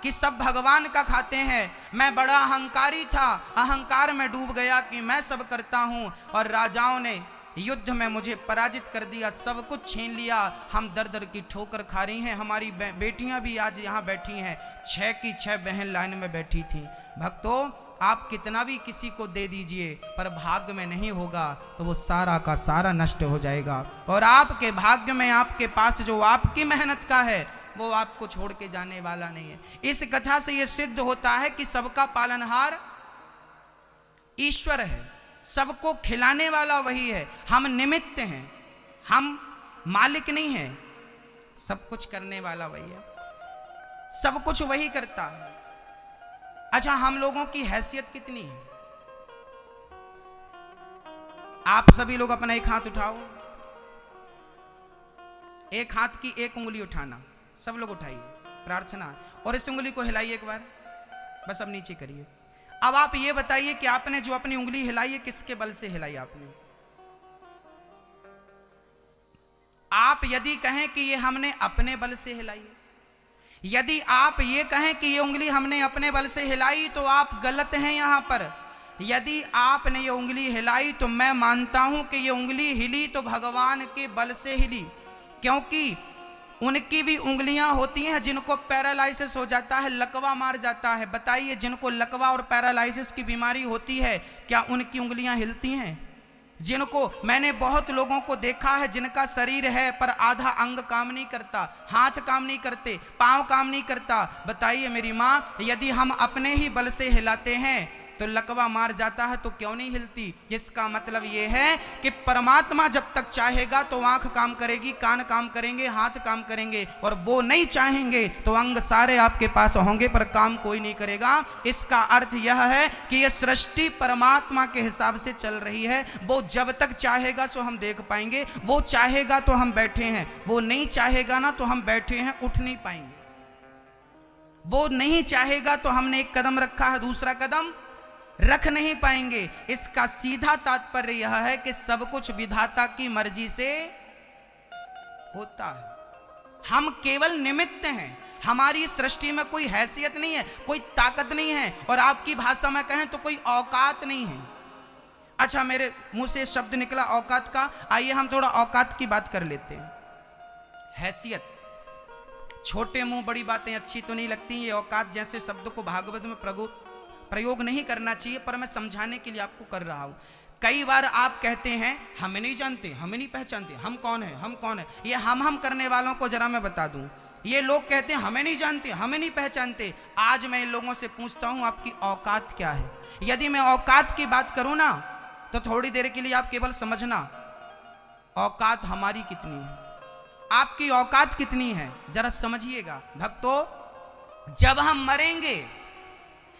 कि सब भगवान का खाते हैं। मैं बड़ा अहंकारी था, अहंकार में डूब गया कि मैं सब करता हूं, और राजाओं ने युद्ध में मुझे पराजित कर दिया, सब कुछ छीन लिया। हम दर दर की ठोकर खा रही हैं। हमारी बेटियां भी आज यहाँ बैठी हैं, 6 की 6 बहन लाइन में बैठी थी। भक्तों, आप कितना भी किसी को दे दीजिए, पर भाग्य में नहीं होगा तो वो सारा का सारा नष्ट हो जाएगा। और आपके भाग्य में, आपके पास जो आपकी मेहनत का है, वो आपको छोड़ के जाने वाला नहीं है। इस कथा से ये सिद्ध होता है कि सबका पालनहार ईश्वर है, सबको खिलाने वाला वही है। हम निमित्त हैं, हम मालिक नहीं हैं, सब कुछ करने वाला वही है, सब कुछ वही करता है। अच्छा, हम लोगों की हैसियत कितनी है? आप सभी लोग अपना एक हाथ उठाओ, एक हाथ की एक उंगली उठाना, सब लोग उठाइए, प्रार्थना। और इस उंगली को हिलाइए एक बार, बस अब नीचे करिए। अब आप ये बताइए कि आपने जो अपनी उंगली हिलाई है, किसके बल से हिलाई आपने? आप यदि कहें कि ये हमने अपने बल से हिलाई है, यदि आप ये कहें कि ये उंगली हमने अपने बल से हिलाई, तो आप गलत हैं यहां पर। यदि आपने ये उंगली हिलाई तो मैं मानता हूं कि ये उंगली हिली तो भगवान के बल से हिली, क्योंकि उनकी भी उंगलियां होती हैं जिनको पैरालाइसिस हो जाता है, लकवा मार जाता है। बताइए, जिनको लकवा और पैरालाइसिस की बीमारी होती है, क्या उनकी उंगलियां हिलती हैं? जिनको मैंने बहुत लोगों को देखा है जिनका शरीर है पर आधा अंग काम नहीं करता, हाथ काम नहीं करते, पांव काम नहीं करता। बताइए मेरी माँ, यदि हम अपने ही बल से हिलाते हैं तो लकवा मार जाता है तो क्यों नहीं हिलती। इसका मतलब ये है कि परमात्मा जब तक चाहेगा तो आंख काम करेगी, कान काम करेंगे, हाथ काम करेंगे, और वो नहीं चाहेंगे तो अंग सारे आपके पास होंगे पर काम कोई नहीं करेगा। इसका अर्थ यह है कि यह सृष्टि परमात्मा के हिसाब से चल रही है। वो जब तक चाहेगा सो हम देख पाएंगे, वो चाहेगा तो हम बैठे हैं, वो नहीं चाहेगा ना तो हम बैठे हैं, उठ नहीं पाएंगे। वो नहीं चाहेगा तो हमने एक कदम रखा है, दूसरा कदम रख नहीं पाएंगे। इसका सीधा तात्पर्य यह है कि सब कुछ विधाता की मर्जी से होता है, हम केवल निमित्त हैं। हमारी सृष्टि में कोई हैसियत नहीं है, कोई ताकत नहीं है, और आपकी भाषा में कहें तो कोई औकात नहीं है। अच्छा, मेरे मुंह से शब्द निकला औकात का, आइए हम थोड़ा औकात की बात कर लेते हैं। हैसियत, छोटे मुंह बड़ी बातें अच्छी तो नहीं लगती। ये औकात जैसे शब्द को भागवत में प्रयोग नहीं करना चाहिए, पर मैं समझाने के लिए आपको कर रहा हूं। कई बार आप कहते हैं हमें नहीं जानते, हमें नहीं पहचानते, हम कौन है, हम कौन है। ये हम करने वालों को जरा मैं बता दूं, ये लोग कहते हैं हमें नहीं जानते, हमें नहीं पहचानते। आज मैं इन लोगों से पूछता हूं आपकी औकात क्या है। यदि मैं औकात की बात करूं ना तो थोड़ी देर के लिए आप केवल समझना औकात हमारी कितनी है, आपकी औकात कितनी है, जरा समझिएगा भक्तों।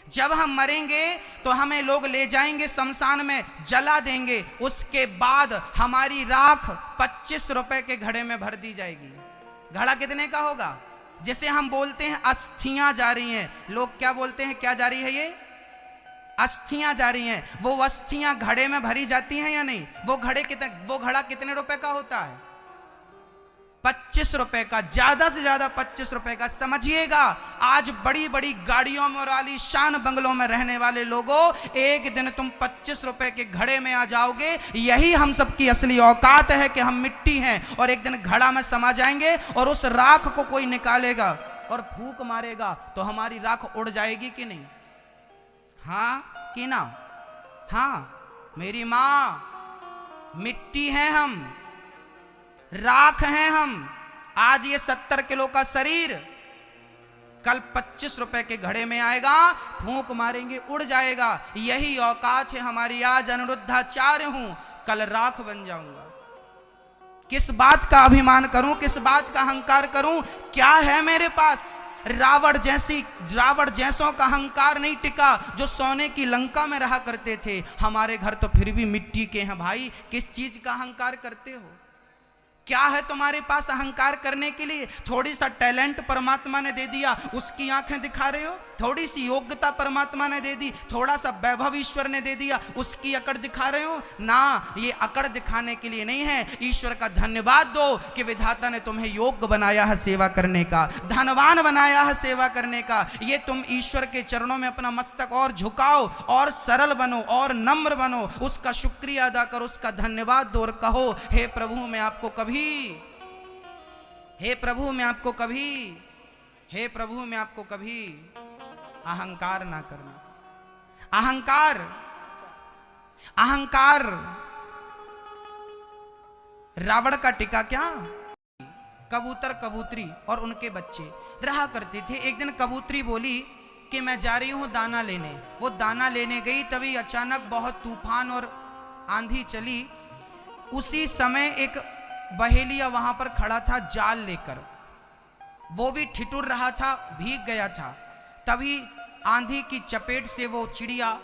जब हम मरेंगे तो हमें लोग ले जाएंगे शमशान में, जला देंगे। उसके बाद हमारी राख 25 रुपए के घड़े में भर दी जाएगी। घड़ा कितने का होगा? जिसे हम बोलते हैं अस्थियां जा रही हैं। लोग क्या बोलते हैं, क्या जा रही है? ये अस्थियां जा रही हैं। वो अस्थियां घड़े में भरी जाती हैं या नहीं? वो घड़ा कितने रुपए का होता है? 25 रुपए का, ज्यादा से ज्यादा 25 रुपए का। समझिएगा, आज बड़ी बड़ी गाड़ियों में और आलीशान बंगलों में रहने वाले लोगों, एक दिन तुम 25 रुपए के घड़े में आ जाओगे। यही हम सबकी असली औकात है कि हम मिट्टी हैं और एक दिन घड़ा में समा जाएंगे, और उस राख को कोई निकालेगा और फूंक मारेगा तो हमारी राख उड़ जाएगी कि नहीं? हाँ कि ना? हाँ मेरी मां, मिट्टी हैं हम, राख हैं हम। आज ये 70 किलो का शरीर कल 25 रुपए के घड़े में आएगा, फूंक मारेंगे उड़ जाएगा। यही औकात है हमारी। आज अनिरुद्धाचार्य हूं, कल राख बन जाऊंगा। किस बात का अभिमान करूं, किस बात का अहंकार करूं? क्या है मेरे पास? रावण जैसों का अहंकार नहीं टिका जो सोने की लंका में रहा करते थे। हमारे घर तो फिर भी मिट्टी के हैं भाई। किस चीज का अहंकार करते हो? क्या है तुम्हारे पास अहंकार करने के लिए? थोड़ी सा टैलेंट परमात्मा ने दे दिया, उसकी आंखें दिखा रहे हो। थोड़ी सी योग्यता परमात्मा ने दे दी, थोड़ा सा वैभव ईश्वर ने दे दिया, उसकी अकड़ दिखा रहे हो ना। ये अकड़ दिखाने के लिए नहीं है। ईश्वर का धन्यवाद दो कि विधाता ने तुम्हें योग्य बनाया है सेवा करने का, धनवान बनाया है सेवा करने का। ये तुम ईश्वर के चरणों में अपना मस्तक और झुकाओ और सरल बनो और नम्र बनो, उसका शुक्रिया अदा करो, उसका धन्यवाद दो और कहो, हे प्रभु मैं आपको कभी, हे प्रभु मैं आपको कभी, हे प्रभु मैं आपको कभी अहंकार ना करना। अहंकार रावण का टिका क्या? कबूतर कबूतरी और उनके बच्चे रहा करते थे। एक दिन कबूतरी बोली कि मैं जा रही हूं दाना लेने। वो दाना लेने गई, तभी अचानक बहुत तूफान और आंधी चली। उसी समय एक बहेलिया वहां पर खड़ा था जाल लेकर, वो भी ठिठुर रहा था, भीग गया था। तभी आंधी की चपेट से वो चिड़िया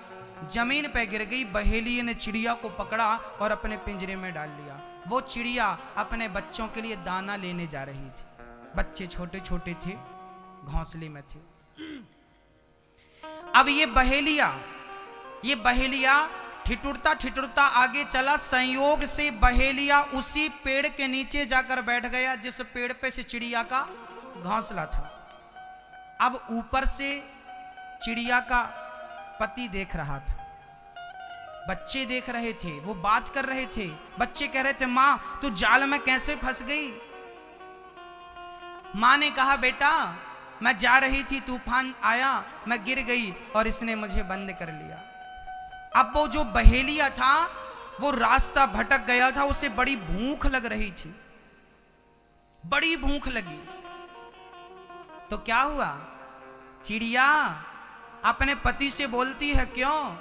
जमीन पे गिर गई। बहेलिये ने चिड़िया को पकड़ा और अपने पिंजरे में डाल लिया। वो चिड़िया अपने बच्चों के लिए दाना लेने जा रही थी। बच्चे छोटे छोटे थे, घोंसले में थे। अब ये बहेलिया ठिठुरता ठिठुरता आगे चला। संयोग से बहेलिया उसी पेड़ के नीचे जाकर बैठ गया जिस पेड़ पे से चिड़िया का घोंसला था। अब ऊपर से चिड़िया का पति देख रहा था, बच्चे देख रहे थे, वो बात कर रहे थे। बच्चे कह रहे थे मां तू जाल में कैसे फंस गई? मां ने कहा बेटा मैं जा रही थी, तूफान आया, मैं गिर गई और इसने मुझे बंद कर लिया। अब वो जो बहेलिया था वो रास्ता भटक गया था, उसे बड़ी भूख लग रही थी, बड़ी भूख लगी। तो क्या हुआ, चिड़िया अपने पति से बोलती है, क्यों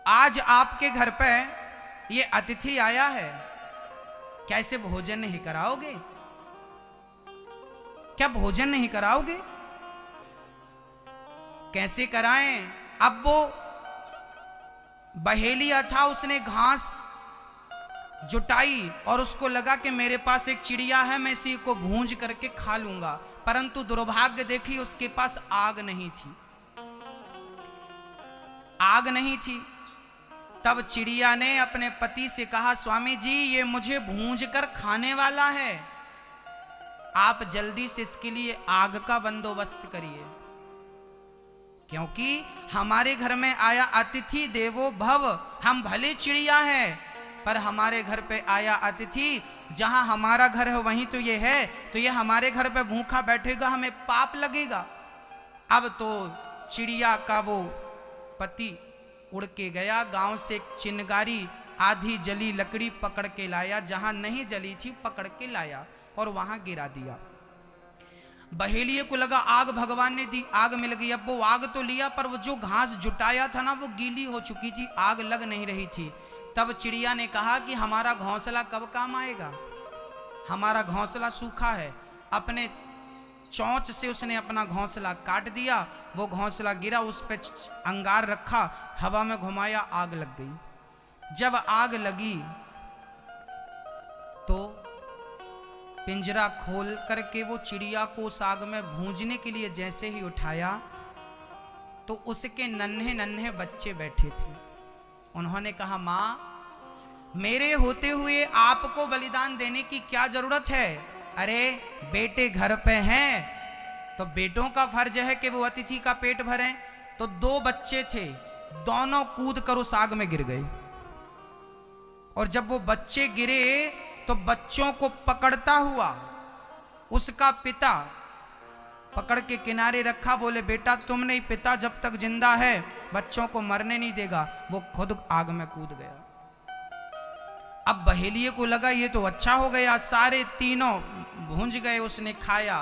आज आपके घर पे ये अतिथि आया है, क्या इसे भोजन नहीं कराओगे, क्या भोजन नहीं कराओगे? कैसे कराएं? अब वो बहेलिया था, उसने घास जुटाई और उसको लगा कि मेरे पास एक चिड़िया है, मैं इसी को भूंज करके खा लूंगा। परंतु दुर्भाग्य देखी, उसके पास आग नहीं थी, आग नहीं थी। तब चिड़िया ने अपने पति से कहा, स्वामी जी ये मुझे भूंज कर खाने वाला है, आप जल्दी से इसके लिए आग का बंदोबस्त करिए, क्योंकि हमारे घर में आया अतिथि देवो भव। हम भले चिड़िया है, पर हमारे घर पे आया अतिथि, जहां हमारा घर है वहीं तो ये है, तो ये हमारे घर पे भूखा बैठेगा, हमें पाप लगेगा। अब तो चिड़िया का वो पति उड़ के गया, गांव से एक चिनगारी आधी जली लकड़ी पकड़ के लाया, जहां नहीं जली थी पकड़ के लाया और वहां गिरा दिया। बहेलिए को लगा आग भगवान ने दी, आग मिल गई। अब वो आग तो लिया, पर वो जो घास जुटाया था ना वो गीली हो चुकी थी, आग लग नहीं रही थी। तब चिड़िया ने कहा कि हमारा घोंसला कब काम आएगा, हमारा घोंसला सूखा है। अपने चोंच से उसने अपना घोंसला काट दिया, वो घोंसला गिरा, उस पे अंगार रखा, हवा में घुमाया, आग लग गई। जब आग लगी तो पिंजरा खोल करके वो चिड़िया को उस आग में भूंजने के लिए जैसे ही उठाया तो उसके नन्हे नन्हे बच्चे बैठे थे। उन्होंने कहा, माँ मेरे होते हुए आपको बलिदान देने की क्या जरूरत है? अरे बेटे घर पे हैं तो बेटों का फर्ज है कि वो अतिथि का पेट भरें। तो दो बच्चे थे, दोनों कूद कर उस आग में गिर गए, और जब वो बच्चे गिरे तो बच्चों को पकड़ता हुआ उसका पिता पकड़ के किनारे रखा, बोले बेटा तुम नहीं, पिता जब तक जिंदा है बच्चों को मरने नहीं देगा। वो खुद आग में कूद गया। अब बहेलिए को लगा ये तो अच्छा हो गया, सारे तीनों भूंज गए, उसने खाया,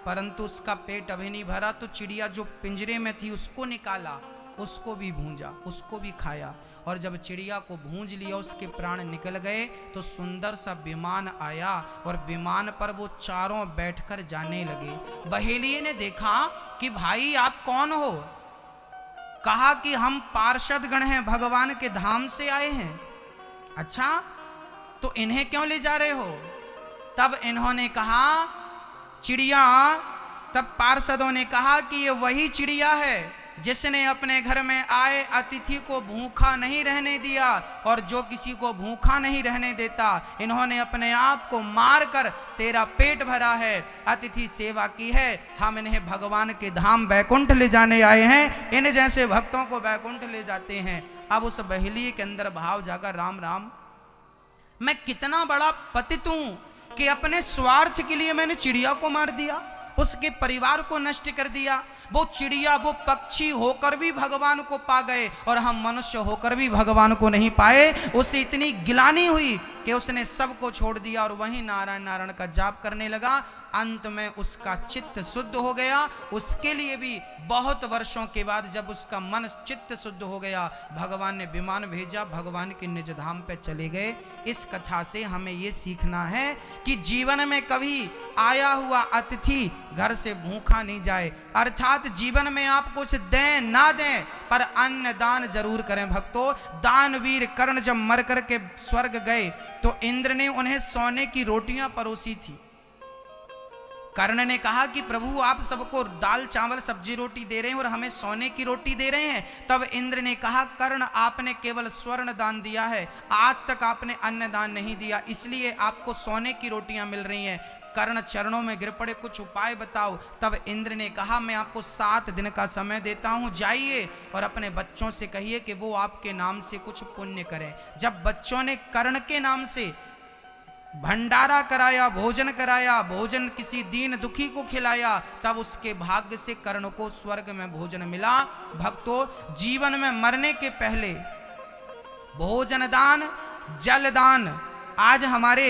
परंतु उसका पेट अभी नहीं भरा। तो चिड़िया जो पिंजरे में थी उसको निकाला, उसको भी भूंजा, उसको भी खाया, और जब चिड़िया को भूंज लिया उसके प्राण निकल गए तो सुंदर सा विमान आया और विमान पर वो चारों बैठकर जाने लगे। बहेलिए ने देखा कि भाई आप कौन हो? कहा कि हम पार्षद गण हैं, भगवान के धाम से आए हैं। अच्छा तो इन्हें क्यों ले जा रहे हो? तब इन्होंने कहा, चिड़िया, तब पार्षदों ने कहा कि ये वही चिड़िया है जिसने अपने घर में आए अतिथि को भूखा नहीं रहने दिया, और जो किसी को भूखा नहीं रहने देता इन्होंने अपने आप को मार कर तेरा पेट भरा है, अतिथि सेवा की है। हम इन्हें भगवान के धाम बैकुंठ ले जाने आए हैं, इन जैसे भक्तों को बैकुंठ ले जाते हैं। अब उस बहेलिए के अंदर भाव जागा, राम राम, मैं कितना बड़ा पतित हूं कि अपने स्वार्थ के लिए मैंने चिड़िया को मार दिया, उसके परिवार को नष्ट कर दिया। वो चिड़िया, वो पक्षी होकर भी भगवान को पा गए और हम मनुष्य होकर भी भगवान को नहीं पाए। उसे इतनी गिलानी हुई कि उसने सबको छोड़ दिया और वहीं नारायण नारायण का जाप करने लगा। अंत में उसका चित्त शुद्ध हो गया। उसके लिए भी बहुत वर्षों के बाद जब उसका मन चित्त शुद्ध हो गया, भगवान ने विमान भेजा, भगवान के निज धाम पे चले गए। इस कथा से हमें ये सीखना है कि जीवन में कभी आया हुआ अतिथि घर से भूखा नहीं जाए, अर्थात जीवन में आप कुछ दें ना दें पर अन्न दान जरूर करें। भक्तों, दानवीर कर्ण जब मर करके स्वर्ग गए तो इंद्र ने उन्हें सोने की रोटियां परोसी थी। कर्ण ने कहा कि प्रभु आप सबको दाल चावल सब्जी रोटी दे रहे हैं और हमें सोने की रोटी दे रहे हैं। तब इंद्र ने कहा, कर्ण आपने केवल स्वर्ण दान दिया है, आज तक आपने अन्न दान नहीं दिया, इसलिए आपको सोने की रोटियां मिल रही हैं। कर्ण चरणों में गिर पड़े, कुछ उपाय बताओ। तब इंद्र ने कहा, मैं आपको 7 दिन का समय देता हूं, जाइए और अपने बच्चों से कहिए कि वो आपके नाम से कुछ पुण्य करें। जब बच्चों ने कर्ण के नाम से भंडारा कराया, भोजन कराया, भोजन किसी दीन दुखी को खिलाया, तब उसके भाग्य से कर्ण को स्वर्ग में भोजन मिला। भक्तों, जीवन में मरने के पहले भोजन दान, जल दान। आज हमारे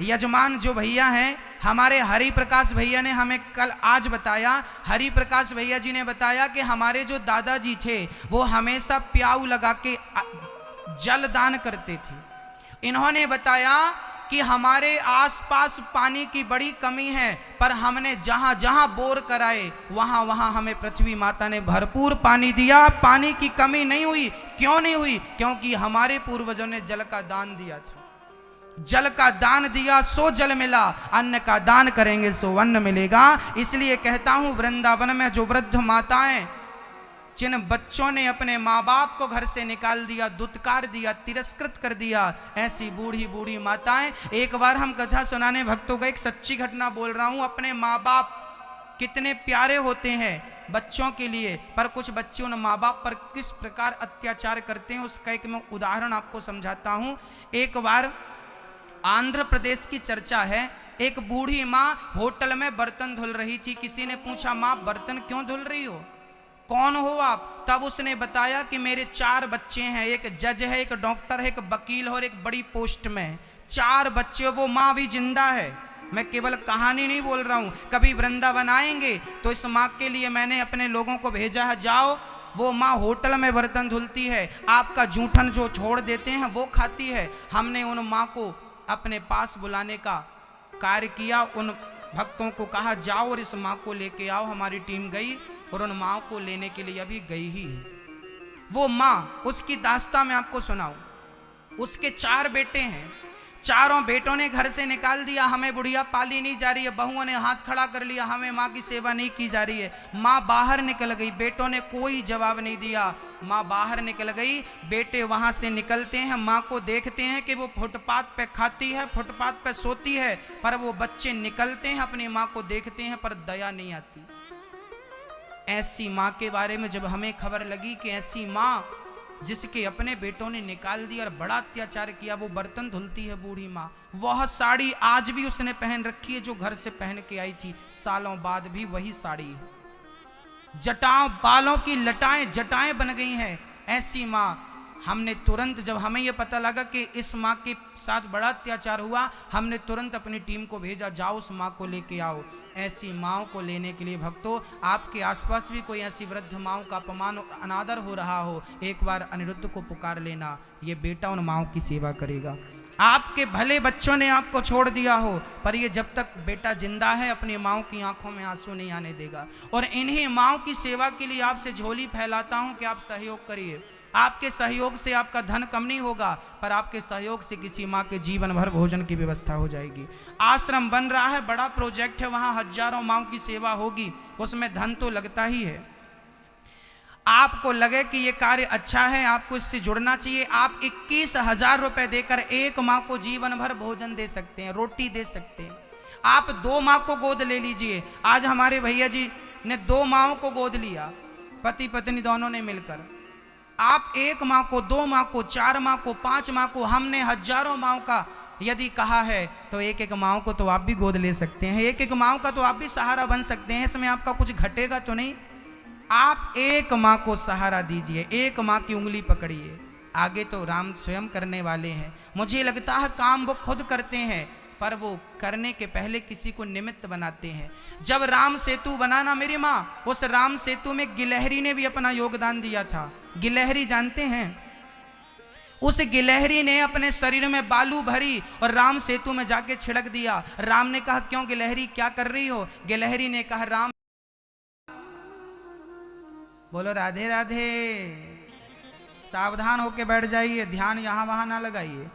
यजमान जो भैया हैं, हमारे हरि प्रकाश भैया ने हमें कल आज बताया, हरि प्रकाश भैया जी ने बताया कि हमारे जो दादाजी थे वो हमेशा प्याऊ लगा के जल दान करते थे। इन्होंने बताया कि हमारे आसपास पानी की बड़ी कमी है, पर हमने जहां जहां बोर कराए वहां वहां हमें पृथ्वी माता ने भरपूर पानी दिया, पानी की कमी नहीं हुई। क्यों नहीं हुई? क्योंकि हमारे पूर्वजों ने जल का दान दिया था। जल का दान दिया सो जल मिला, अन्न का दान करेंगे सो अन्न मिलेगा। इसलिए कहता हूं, वृंदावन में जो वृद्ध माताएं, जिन बच्चों ने अपने माँ बाप को घर से निकाल दिया, दुत्कार दिया, तिरस्कृत कर दिया, ऐसी बूढ़ी बूढ़ी माताएं। एक बार हम कथा सुनाने भक्तों का एक सच्ची घटना बोल रहा हूं। अपने माँ बाप कितने प्यारे होते हैं बच्चों के लिए, पर कुछ बच्चे उन माँ बाप पर किस प्रकार अत्याचार करते हैं उसका एक मैं उदाहरण आपको समझाता हूं। एक बार आंध्र प्रदेश की चर्चा है, एक बूढ़ी माँ होटल में बर्तन धुल रही थी। किसी ने पूछा, माँ बर्तन क्यों धुल रही हो, कौन हो आप? तब उसने बताया कि मेरे 4 बच्चे हैं, एक जज है, एक डॉक्टर है, एक वकील है और एक बड़ी पोस्ट में है। 4 बच्चे। वो माँ भी जिंदा है, मैं केवल कहानी नहीं बोल रहा हूं। कभी वृंदावन आएंगे तो इस माँ के लिए मैंने अपने लोगों को भेजा है, जाओ। वो माँ होटल में बर्तन धुलती है, आपका जूठन जो छोड़ देते हैं वो खाती है। हमने उन माँ को अपने पास बुलाने का कार्य किया, उन भक्तों को कहा जाओ और इस माँ को लेके आओ। हमारी टीम गई और उन माँ को लेने के लिए अभी गई ही है। वो माँ, उसकी दास्तां मैं आपको सुनाऊं। उसके 4 बेटे हैं, चारों बेटों ने घर से निकाल दिया, हमें बुढ़िया पाली नहीं जा रही है। बहुओं ने हाथ खड़ा कर लिया, हमें माँ की सेवा नहीं की जा रही है। माँ बाहर निकल गई, बेटों ने कोई जवाब नहीं दिया। माँ बाहर निकल गई, बेटे वहां से निकलते हैं, माँ को देखते हैं कि वो फुटपाथ पे खाती है, फुटपाथ पे सोती है, पर वो बच्चे निकलते हैं, अपनी माँ को देखते हैं, पर दया नहीं आती। ऐसी माँ के बारे में जब हमें खबर लगी कि ऐसी माँ जिसके अपने बेटों ने निकाल दिया और बड़ा अत्याचार किया, वो बर्तन धुलती है बूढ़ी माँ। वह साड़ी आज भी उसने पहन रखी है जो घर से पहन के आई थी, सालों बाद भी वही साड़ी है। जटाओं, बालों की लटाएं जटाएं बन गई हैं। ऐसी माँ, हमने तुरंत, जब हमें यह पता लगा कि इस माँ के साथ बड़ा अत्याचार हुआ, हमने तुरंत अपनी टीम को भेजा, जाओ उस माँ को लेके आओ। ऐसी माँओं को लेने के लिए भक्तों, आपके आसपास भी कोई ऐसी वृद्ध माँओं का अपमान और अनादर हो रहा हो, एक बार अनिरुद्ध को पुकार लेना, ये बेटा उन माँओं की सेवा करेगा। आपके भले बच्चों ने आपको छोड़ दिया हो, पर ये जब तक बेटा जिंदा है अपनी माँओं की आंखों में आंसू नहीं आने देगा। और इन्हीं माँओं की सेवा के लिए आपसे झोली फैलाता हूँ कि आप सहयोग करिए। आपके सहयोग से आपका धन कम नहीं होगा, पर आपके सहयोग से किसी माँ के जीवन भर भोजन की व्यवस्था हो जाएगी। आश्रम बन रहा है, बड़ा प्रोजेक्ट है, वहां हजारों माँओं की सेवा होगी, उसमें धन तो लगता ही है। आपको लगे कि ये कार्य अच्छा है, आपको इससे जुड़ना चाहिए, आप 21,000 रुपए देकर एक माँ को जीवन भर भोजन दे सकते हैं, रोटी दे सकते हैं। आप 2 माँ को गोद ले लीजिए। आज हमारे भैया जी ने 2 माँओं को गोद लिया, पति पत्नी दोनों ने मिलकर। आप 1 माँ को, 2 माँ को, 4 माँ को, 5 माँ को, हमने हजारों माँओं का यदि कहा है तो एक माँ को तो आप भी गोद ले सकते हैं, एक माँ का तो आप भी सहारा बन सकते हैं। इसमें आपका कुछ घटेगा तो नहीं। आप 1 माँ को सहारा दीजिए, 1 माँ की उंगली पकड़िए, आगे तो राम स्वयं करने वाले हैं। मुझे लगता है काम वो खुद करते हैं, पर वो करने के पहले किसी को निमित्त बनाते हैं। जब राम सेतु बना ना मेरी माँ, उस राम सेतु में गिलहरी ने भी अपना योगदान दिया था। गिलहरी जानते हैं? उस गिलहरी ने अपने शरीर में बालू भरी और राम सेतु में जाके छिड़क दिया। राम ने कहा, क्यों गिलहरी, क्या कर रही हो? गिलहरी ने कहा, राम, बोलो राधे राधे, सावधान होके बैठ जाइए, ध्यान यहां वहां ना लगाइए।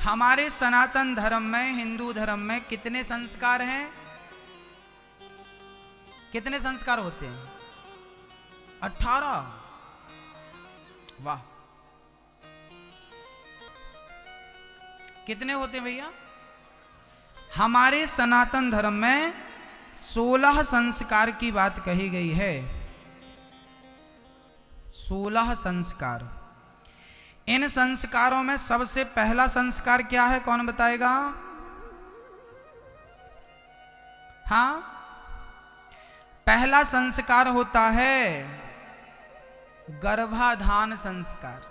हमारे सनातन धर्म में, हिंदू धर्म में कितने संस्कार हैं? कितने संस्कार होते हैं? 18। वाह, कितने होते हैं भैया? हमारे सनातन धर्म में 16 संस्कार की बात कही गई है। 16 संस्कार। इन संस्कारों में सबसे पहला संस्कार क्या है, कौन बताएगा? हाँ, पहला संस्कार होता है गर्भाधान संस्कार।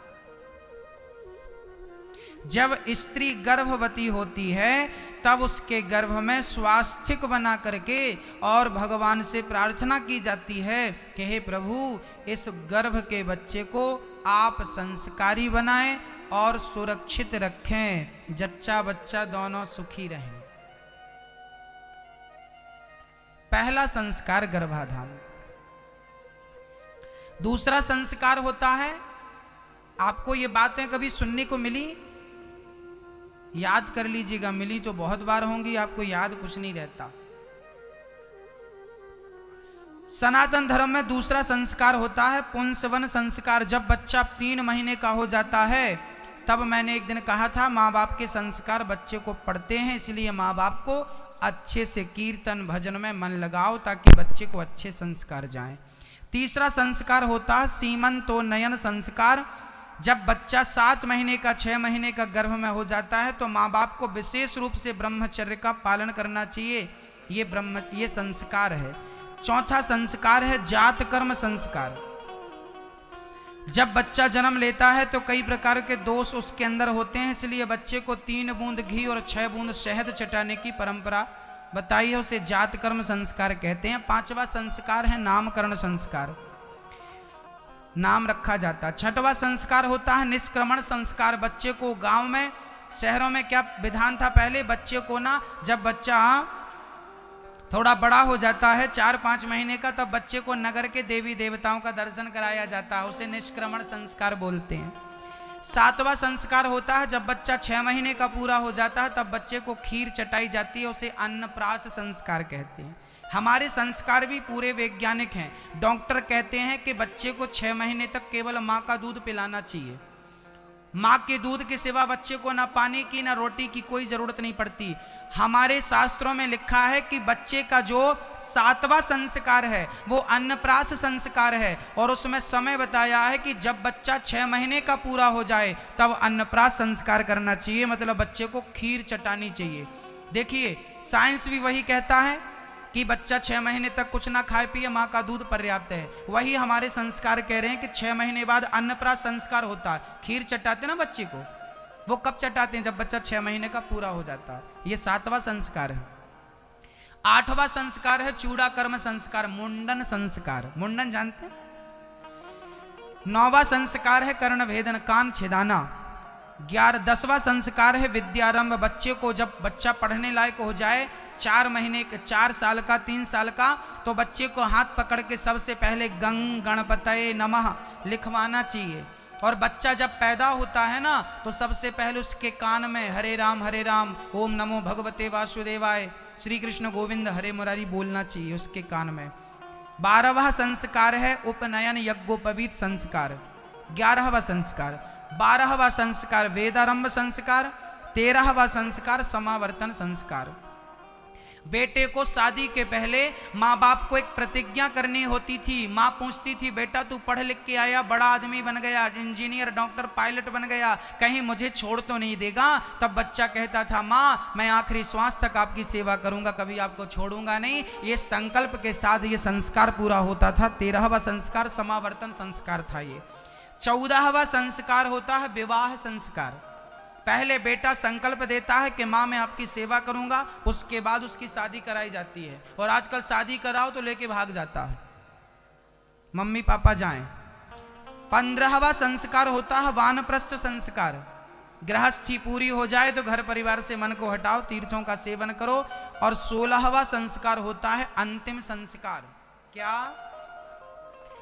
जब स्त्री गर्भवती होती है तब उसके गर्भ में स्वास्थिक बना करके और भगवान से प्रार्थना की जाती है कि हे प्रभु, इस गर्भ के बच्चे को आप संस्कारी बनाएं और सुरक्षित रखें, जच्चा बच्चा दोनों सुखी रहें। पहला संस्कार गर्भाधान। दूसरा संस्कार होता है, आपको ये बातें कभी सुनने को मिली, याद कर लीजिएगा, मिली तो बहुत बार होंगी, आपको याद कुछ नहीं रहता। सनातन धर्म में दूसरा संस्कार होता है पुंसवन संस्कार। जब बच्चा 3 महीने का हो जाता है तब मैंने एक दिन कहा था, माँ बाप के संस्कार बच्चे को पढ़ते हैं, इसलिए माँ बाप को अच्छे से कीर्तन भजन में मन लगाओ ताकि बच्चे को अच्छे संस्कार जाएं। तीसरा संस्कार होता है सीमंतोन्नयन संस्कार। जब बच्चा 7 महीने का 6 महीने का गर्भ में हो जाता है तो माँ बाप को विशेष रूप से ब्रह्मचर्य का पालन करना चाहिए, ये संस्कार है। चौथा संस्कार है जात कर्म संस्कार। जब बच्चा जन्म लेता है तो कई प्रकार के दोष उसके अंदर होते हैं, इसलिए बच्चे को 3 बूंद घी और 6 बूंद शहद चटाने की परंपरा बताई है, उसे जात कर्म संस्कार कहते हैं। 5वां संस्कार है नामकरण संस्कार, नाम रखा जाता है। 6वां संस्कार होता है निष्क्रमण संस्कार। बच्चे को गांव में, शहरों में क्या विधान था, पहले बच्चे को ना, जब बच्चा थोड़ा बड़ा हो जाता है 4-5 महीने का, तब बच्चे को नगर के देवी देवताओं का दर्शन कराया जाता है, उसे निष्क्रमण संस्कार बोलते हैं। 7वां संस्कार होता है जब बच्चा 6 महीने का पूरा हो जाता है तब बच्चे को खीर चटाई जाती है, उसे अन्नप्राश संस्कार कहते हैं। हमारे संस्कार भी पूरे वैज्ञानिक हैं। डॉक्टर कहते हैं कि बच्चे को 6 महीने तक केवल माँ का दूध पिलाना चाहिए। माँ के दूध के सिवा बच्चे को ना पानी की ना रोटी की कोई जरूरत नहीं पड़ती। हमारे शास्त्रों में लिखा है कि बच्चे का जो 7वां संस्कार है वो अन्नप्राश संस्कार है, और उसमें समय बताया है कि जब बच्चा 6 महीने का पूरा हो जाए तब अन्नप्राश संस्कार करना चाहिए, मतलब बच्चे को खीर चटानी चाहिए। देखिए साइंस भी वही कहता है कि बच्चा 6 महीने तक कुछ ना खाए पिए, माँ का दूध पर्याप्त है। वही हमारे संस्कार कह रहे हैं कि 6 महीने बाद अन्नप्राश संस्कार होता है। खीर चटाते ना बच्चे को, वो कब चटाते हैं, जब बच्चा 6 महीने का पूरा हो जाता है। ये 7वां संस्कार है। 8वां संस्कार है चूड़ा कर्म संस्कार, मुंडन संस्कार। मुंडन जानते हैं? 9वां संस्कार है कर्ण भेदन, कान छेदाना। 10वां संस्कार है विद्यारंभ। बच्चे को जब बच्चा पढ़ने लायक हो जाए 4 साल का 3 साल का, तो बच्चे को हाथ पकड़ के सबसे पहले गंग गणपतये नमः लिखवाना चाहिए। और बच्चा जब पैदा होता है ना तो सबसे पहले उसके कान में हरे राम ओम नमो भगवते वासुदेवाय श्री कृष्ण गोविंद हरे मुरारी बोलना चाहिए उसके कान में। 12वां संस्कार है उपनयन यज्ञोपवीत संस्कार। 11वां संस्कार। 12वां संस्कार वेदारंभ संस्कार। 13वां संस्कार समावर्तन संस्कार। बेटे को शादी के पहले माँ बाप को एक प्रतिज्ञा करनी होती थी। माँ पूछती थी, बेटा तू पढ़ लिख के आया, बड़ा आदमी बन गया, इंजीनियर डॉक्टर पायलट बन गया, कहीं मुझे छोड़ तो नहीं देगा? तब बच्चा कहता था, माँ मैं आखिरी श्वास तक आपकी सेवा करूंगा, कभी आपको छोड़ूंगा नहीं। ये संकल्प के साथ ये संस्कार पूरा होता था। 13वां संस्कार समावर्तन संस्कार था ये। 14वां संस्कार होता है विवाह संस्कार। पहले बेटा संकल्प देता है कि माँ मैं आपकी सेवा करूंगा, उसके बाद उसकी शादी कराई जाती है। और आजकल शादी कराओ तो लेके भाग जाता है, मम्मी पापा जाएं। 15वां संस्कार होता है वानप्रस्थ संस्कार। गृहस्थी पूरी हो जाए तो घर परिवार से मन को हटाओ, तीर्थों का सेवन करो। और 16वां संस्कार होता है अंतिम संस्कार। क्या?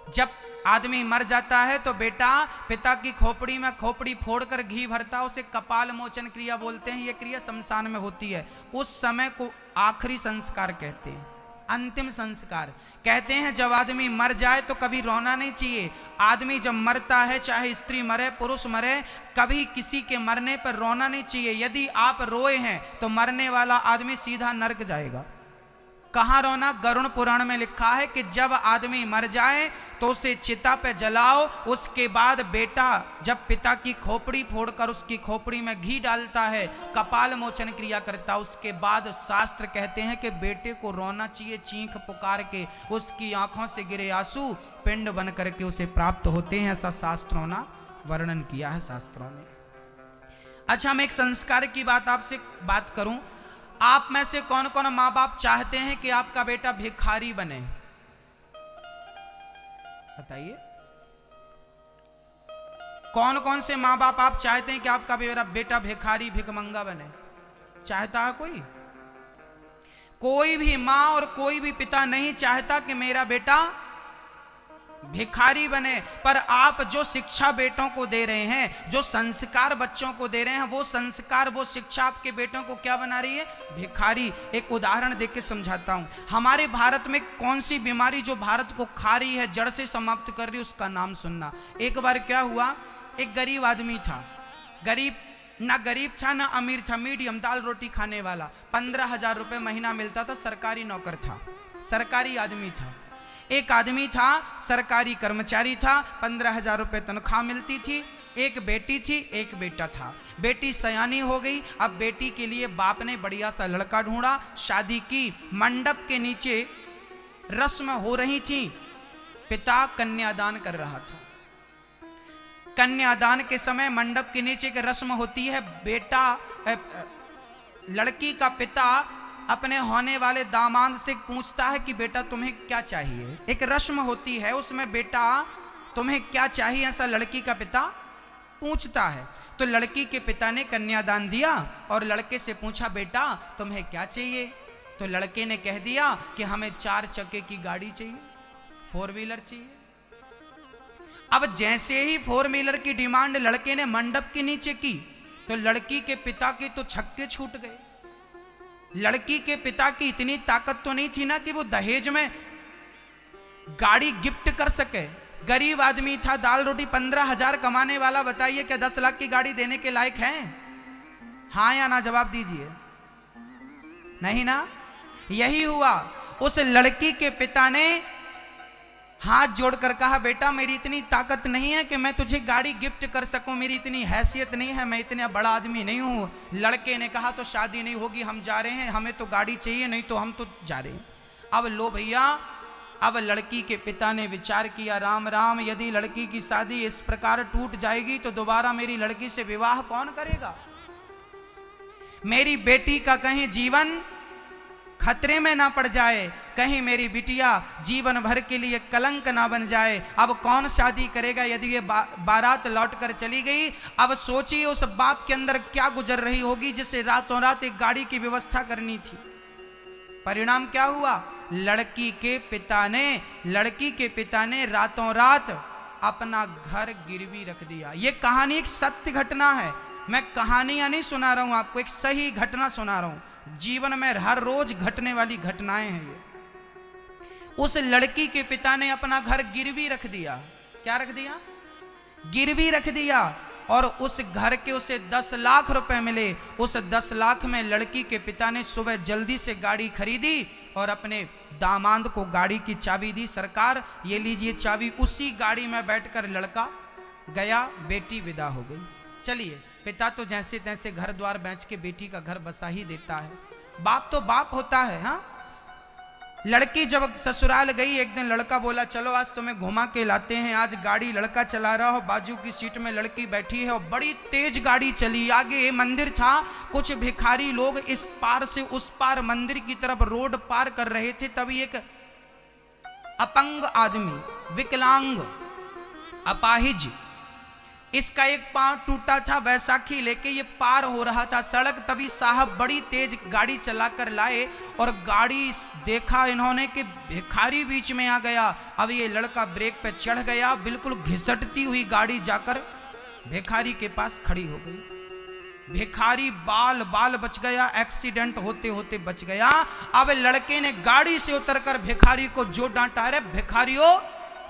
जब आदमी मर जाता है तो बेटा पिता की खोपड़ी में खोपड़ी फोड़कर घी भरता, उसे कपाल मोचन क्रिया बोलते हैं। यह क्रिया शमशान में होती है, उस समय को आखिरी संस्कार कहते हैं, अंतिम संस्कार कहते हैं। जब आदमी मर जाए तो कभी रोना नहीं चाहिए। आदमी जब मरता है, चाहे स्त्री मरे पुरुष मरे, कभी किसी के मरने पर रोना नहीं चाहिए। यदि आप रोए हैं तो मरने वाला आदमी सीधा नरक जाएगा, कहाँ रोना? गरुड़ पुराण में लिखा है कि जब आदमी मर जाए तो उसे चिता पे जलाओ, उसके बाद बेटा जब पिता की खोपड़ी फोड़कर उसकी खोपड़ी में घी डालता है, कपाल मोचन क्रिया करता, उसके बाद शास्त्र कहते हैं कि बेटे को रोना चाहिए, चीख पुकार के उसकी आंखों से गिरे आंसू पिंड बन करके उसे प्राप्त होते हैं। ऐसा शास्त्रों ने वर्णन किया है, शास्त्रों ने। अच्छा, मैं एक संस्कार की बात आपसे बात करूं। आप में से कौन कौन माँ बाप चाहते हैं कि आपका बेटा भिखारी बने? बताइए, कौन कौन से माँ बाप आप चाहते हैं कि आपका बेटा भिखारी भिखमंगा बने? चाहता है कोई? कोई भी माँ और कोई भी पिता नहीं चाहता कि मेरा बेटा भिखारी बने। पर आप जो शिक्षा बेटों को दे रहे हैं, जो संस्कार बच्चों को दे रहे हैं, वो संस्कार, वो शिक्षा आपके बेटों को क्या बना रही है? भिखारी। एक उदाहरण देख के समझाता हूं। हमारे भारत में कौन सी बीमारी जो भारत को खा रही है, जड़ से समाप्त कर रही है, उसका नाम सुनना। एक बार क्या हुआ, एक गरीब आदमी था, ना गरीब था ना अमीर था, मीडियम, दाल रोटी खाने वाला। 15,000 रुपये महीना मिलता था, सरकारी नौकर था, सरकारी आदमी था। एक आदमी था, सरकारी कर्मचारी था, 15,000 रुपये तनख्वाह मिलती थी। एक बेटी थी, एक बेटा था। बेटी सयानी हो गई, अब बेटी के लिए बाप ने बढ़िया सा लड़का ढूंढा, शादी की। मंडप के नीचे रस्म हो रही थी, पिता कन्यादान कर रहा था। कन्यादान के समय मंडप के नीचे की रस्म होती है, बेटा लड़की का पिता अपने होने वाले दामाद से पूछता है कि बेटा तुम्हें क्या चाहिए। एक रस्म होती है, उसमें बेटा तुम्हें क्या चाहिए ऐसा लड़की का पिता पूछता है। तो लड़की के पिता ने कन्यादान दिया और लड़के से पूछा, बेटा तुम्हें क्या चाहिए? तो लड़के ने कह दिया कि हमें 4 चक्के की गाड़ी चाहिए, 4 व्हीलर चाहिए। अब जैसे ही 4 व्हीलर की डिमांड लड़के ने मंडप के नीचे की, तो लड़की के पिता के तो छक्के छूट गए। लड़की के पिता की इतनी ताकत तो नहीं थी ना कि वो दहेज में गाड़ी गिफ्ट कर सके। गरीब आदमी था, दाल रोटी 15,000 कमाने वाला। बताइए क्या 10 लाख की गाड़ी देने के लायक है? हाँ या ना जवाब दीजिए। नहीं ना? यही हुआ। उस लड़की के पिता ने हाथ जोड़कर कहा, बेटा मेरी इतनी ताकत नहीं है कि मैं तुझे गाड़ी गिफ्ट कर सकूं, मेरी इतनी हैसियत नहीं है, मैं इतना बड़ा आदमी नहीं हूं। लड़के ने कहा, तो शादी नहीं होगी, हम जा रहे हैं, हमें तो गाड़ी चाहिए, नहीं तो हम तो जा रहे हैं। अब लो भैया, अब लड़की के पिता ने विचार किया, राम राम, यदि लड़की की शादी इस प्रकार टूट जाएगी तो दोबारा मेरी लड़की से विवाह कौन करेगा? मेरी बेटी का कहीं जीवन खतरे में ना पड़ जाए, कहीं मेरी बिटिया जीवन भर के लिए कलंक ना बन जाए। अब कौन शादी करेगा यदि ये बारात लौट कर चली गई? अब सोचिए उस बाप के अंदर क्या गुजर रही होगी जिसे रातों रात एक गाड़ी की व्यवस्था करनी थी। परिणाम क्या हुआ? लड़की के पिता ने रातों रात अपना घर गिरवी रख दिया। ये कहानी एक सत्य घटना है, मैं कहानियां नहीं सुना रहा हूं आपको, एक सही घटना सुना रहा हूं। जीवन में हर रोज घटने वाली घटनाएं हैं ये। उस लड़की के पिता ने अपना घर गिरवी रख दिया। क्या रख दिया? गिरवी रख दिया। और उस घर के उसे 10 लाख रुपए मिले। उस 10 लाख में लड़की के पिता ने सुबह जल्दी से गाड़ी खरीदी और अपने दामाद को गाड़ी की चाबी दी। सरकार ये लीजिए चाबी। उसी गाड़ी में बैठकर लड़का गया, बेटी विदा हो गई। चलिए, पिता तो जैसे तैसे घर द्वार बेच के बेटी का घर बसा ही देता है। बाप तो बाप होता है। हाँ, लड़की जब ससुराल गई, एक दिन लड़का बोला, चलो आज तुम्हें घुमा के लाते हैं। आज गाड़ी लड़का चला रहा हो, बाजू की सीट में लड़की बैठी है और बड़ी तेज गाड़ी चली। आगे मंदिर था, कुछ भिखारी लोग इस पार से उस पार मंदिर की तरफ रोड पार कर रहे थे। तभी एक अपंग आदमी, विकलांग, अपाहिज, इसका एक पांव टूटा था, वैसाखी लेके ये पार हो रहा था सड़क। तभी साहब बड़ी तेज गाड़ी चलाकर लाए और गाड़ी देखा इन्होंने कि भिखारी बीच में आ गया। अब ये लड़का ब्रेक पे चढ़ गया, बिल्कुल घिसटती हुई गाड़ी जाकर भिखारी के पास खड़ी हो गई। भिखारी बाल बाल बच गया, एक्सीडेंट होते होते बच गया। अब लड़के ने गाड़ी से उतरकर भिखारी को जो डांटा, अरे भिखारियों,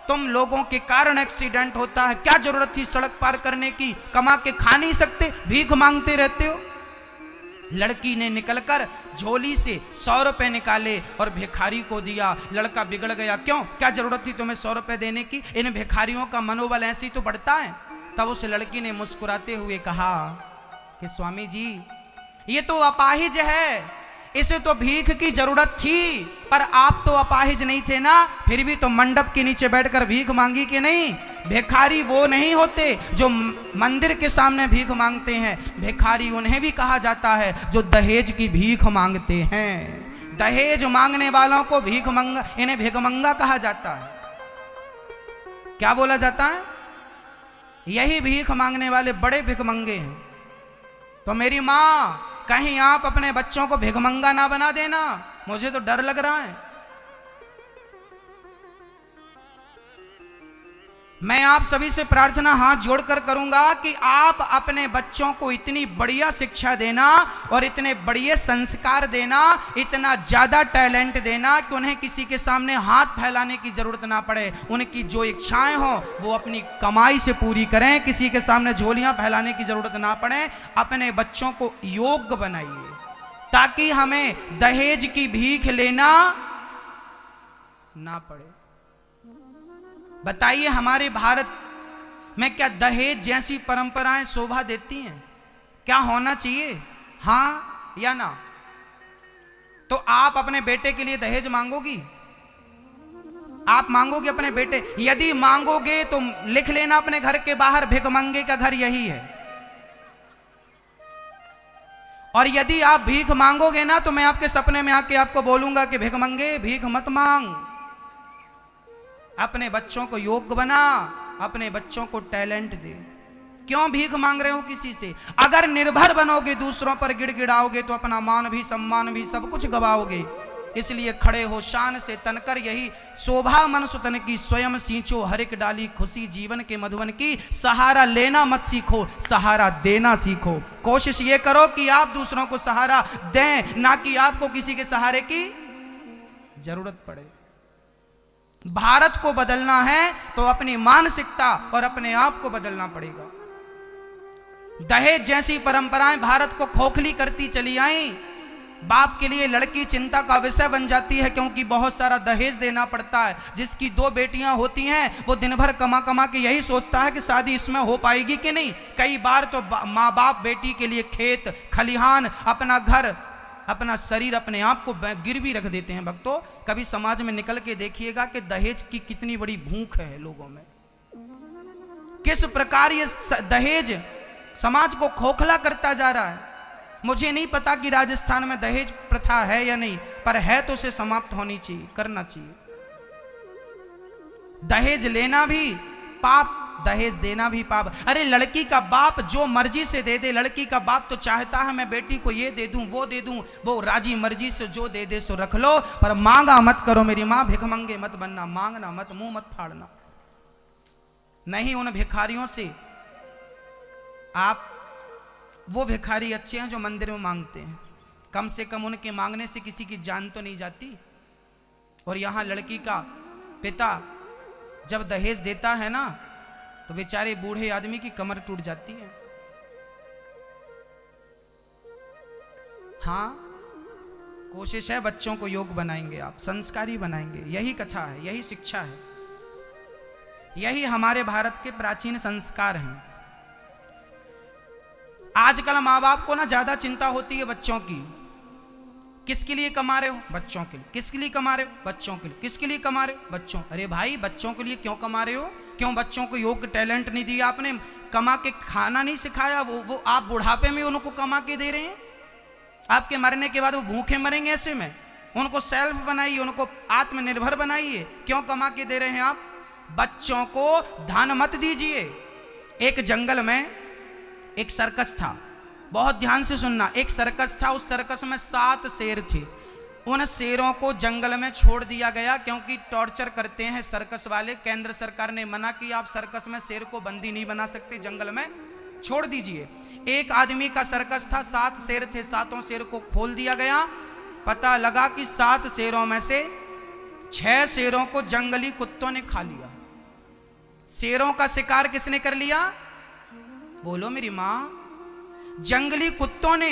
तुम लोगों के कारण एक्सीडेंट होता है, क्या जरूरत थी सड़क पार करने की? कमा के खा नहीं सकते, भीख मांगते रहते हो। लड़की ने निकलकर झोली से 100 रुपए निकाले और भिखारी को दिया। लड़का बिगड़ गया, क्यों, क्या जरूरत थी तुम्हें 100 रुपए देने की? इन भिखारियों का मनोबल ऐसे ही तो बढ़ता है। तब उस लड़की ने मुस्कुराते हुए कहा कि स्वामी जी, ये तो अपाहिज है, इसे तो भीख की जरूरत थी, पर आप तो अपाहिज नहीं थे ना, फिर भी तो मंडप के नीचे बैठकर भीख मांगी कि नहीं? भिखारी वो नहीं होते जो मंदिर के सामने भीख मांगते हैं, भिखारी उन्हें भी कहा जाता है जो दहेज की भीख मांगते हैं। दहेज मांगने वालों को इन्हें भिखमंगा कहा जाता है। क्या बोला जाता है? यही भीख मांगने वाले बड़े भिखमंगे हैं। तो मेरी माँ, कहीं आप अपने बच्चों को भिखमंगा ना बना देना, मुझे तो डर लग रहा है। मैं आप सभी से प्रार्थना हाथ जोड़कर करूंगा कि आप अपने बच्चों को इतनी बढ़िया शिक्षा देना और इतने बढ़िया संस्कार देना, इतना ज्यादा टैलेंट देना कि उन्हें किसी के सामने हाथ फैलाने की जरूरत ना पड़े। उनकी जो इच्छाएं हो वो अपनी कमाई से पूरी करें, किसी के सामने झोलियां फैलाने की जरूरत ना पड़े। अपने बच्चों को योग्य बनाइए ताकि हमें दहेज की भीख लेना ना पड़े। बताइए, हमारे भारत में क्या दहेज जैसी परंपराएं शोभा देती हैं? क्या होना चाहिए, हाँ या ना? तो आप अपने बेटे के लिए दहेज मांगोगी? आप मांगोगे अपने बेटे? यदि मांगोगे तो लिख लेना अपने घर के बाहर, भिखमंगे का घर यही है। और यदि आप भीख मांगोगे ना तो मैं आपके सपने में आके आपको बोलूंगा कि भिखमंगे भीख मत मांग, अपने बच्चों को योग्य बना, अपने बच्चों को टैलेंट दे। क्यों भीख मांग रहे हो किसी से? अगर निर्भर बनोगे, दूसरों पर गिड़गिड़ाओगे तो अपना मान भी सम्मान भी सब कुछ गवाओगे। इसलिए खड़े हो शान से तनकर, यही शोभा मन सुतन की, स्वयं सींचो हर एक डाली खुशी जीवन के मधुवन की। सहारा लेना मत सीखो, सहारा देना सीखो। कोशिश ये करो कि आप दूसरों को सहारा दें, ना कि आपको किसी के सहारे की जरूरत पड़े। भारत को बदलना है तो अपनी मानसिकता और अपने आप को बदलना पड़ेगा। दहेज जैसी परंपराएं भारत को खोखली करती चली आई। बाप के लिए लड़की चिंता का विषय बन जाती है क्योंकि बहुत सारा दहेज देना पड़ता है। जिसकी 2 बेटियां होती हैं वो दिन भर कमा कमा के यही सोचता है कि शादी इसमें हो पाएगी कि नहीं। कई बार तो माँ बाप बेटी के लिए खेत खलिहान, अपना घर, अपना शरीर, अपने आप को गिरवी रख देते हैं। भक्तों, कभी समाज में निकल के देखिएगा कि दहेज की कितनी बड़ी भूख है लोगों में। किस प्रकार ये दहेज समाज को खोखला करता जा रहा है। मुझे नहीं पता कि राजस्थान में दहेज प्रथा है या नहीं, पर है तो उसे समाप्त होनी चाहिए, करना चाहिए। दहेज लेना भी पाप, दहेज देना भी पाप। अरे लड़की का बाप जो मर्जी से दे दे, लड़की का बाप तो चाहता है मैं बेटी को ये दे दूं वो दे दूं, वो राजी मर्जी से जो दे दे सो रख लो, पर मांगा मत करो मेरी मां, भिखमंगे मत बनना, मांगना मत, मुंह मत फाड़ना। नहीं, उन भिखारियों से आप, वो भिखारी अच्छे हैं जो मंदिर में मांगते हैं, कम से कम उनके मांगने से किसी की जान तो नहीं जाती। और यहां लड़की का पिता जब दहेज देता है ना तो बेचारे बूढ़े आदमी की कमर टूट जाती है। हाँ, कोशिश है बच्चों को योग्य बनाएंगे, आप संस्कारी बनाएंगे। यही कथा है, यही शिक्षा है, यही हमारे भारत के प्राचीन संस्कार हैं। आजकल माँ बाप को ना ज्यादा चिंता होती है बच्चों की। किसके लिए कमा रहे हो? बच्चों के लिए। किसके लिए कमा रहे हो? बच्चों के लिए। किसके लिए कमा रहे हो? बच्चों। अरे भाई, बच्चों के लिए क्यों कमा रहे हो? क्यों बच्चों को योग्य टैलेंट नहीं दिया आपने? कमा के खाना नहीं सिखाया? वो आप बुढ़ापे में उनको कमा के दे रहे हैं। आपके मरने के बाद वो भूखे मरेंगे ऐसे में। उनको सेल्फ बनाइए, उनको आत्मनिर्भर बनाइए। क्यों कमा के दे रहे हैं आप? बच्चों को धन मत दीजिए। एक जंगल में एक सर्कस था, बहुत ध्यान से सुनना। एक सर्कस था, उस सर्कस में 7 शेर थे। उन शेरों को जंगल में छोड़ दिया गया क्योंकि टॉर्चर करते हैं सर्कस वाले। केंद्र सरकार ने मना किया, आप सर्कस में शेर को बंदी नहीं बना सकते, जंगल में छोड़ दीजिए। एक आदमी का सर्कस था, 7 शेर थे, 7 शेर को खोल दिया गया। पता लगा कि 7 शेरों में से 6 शेरों को जंगली कुत्तों ने खा लिया। शेरों का शिकार किसने कर लिया? बोलो मेरी मां। जंगली कुत्तों ने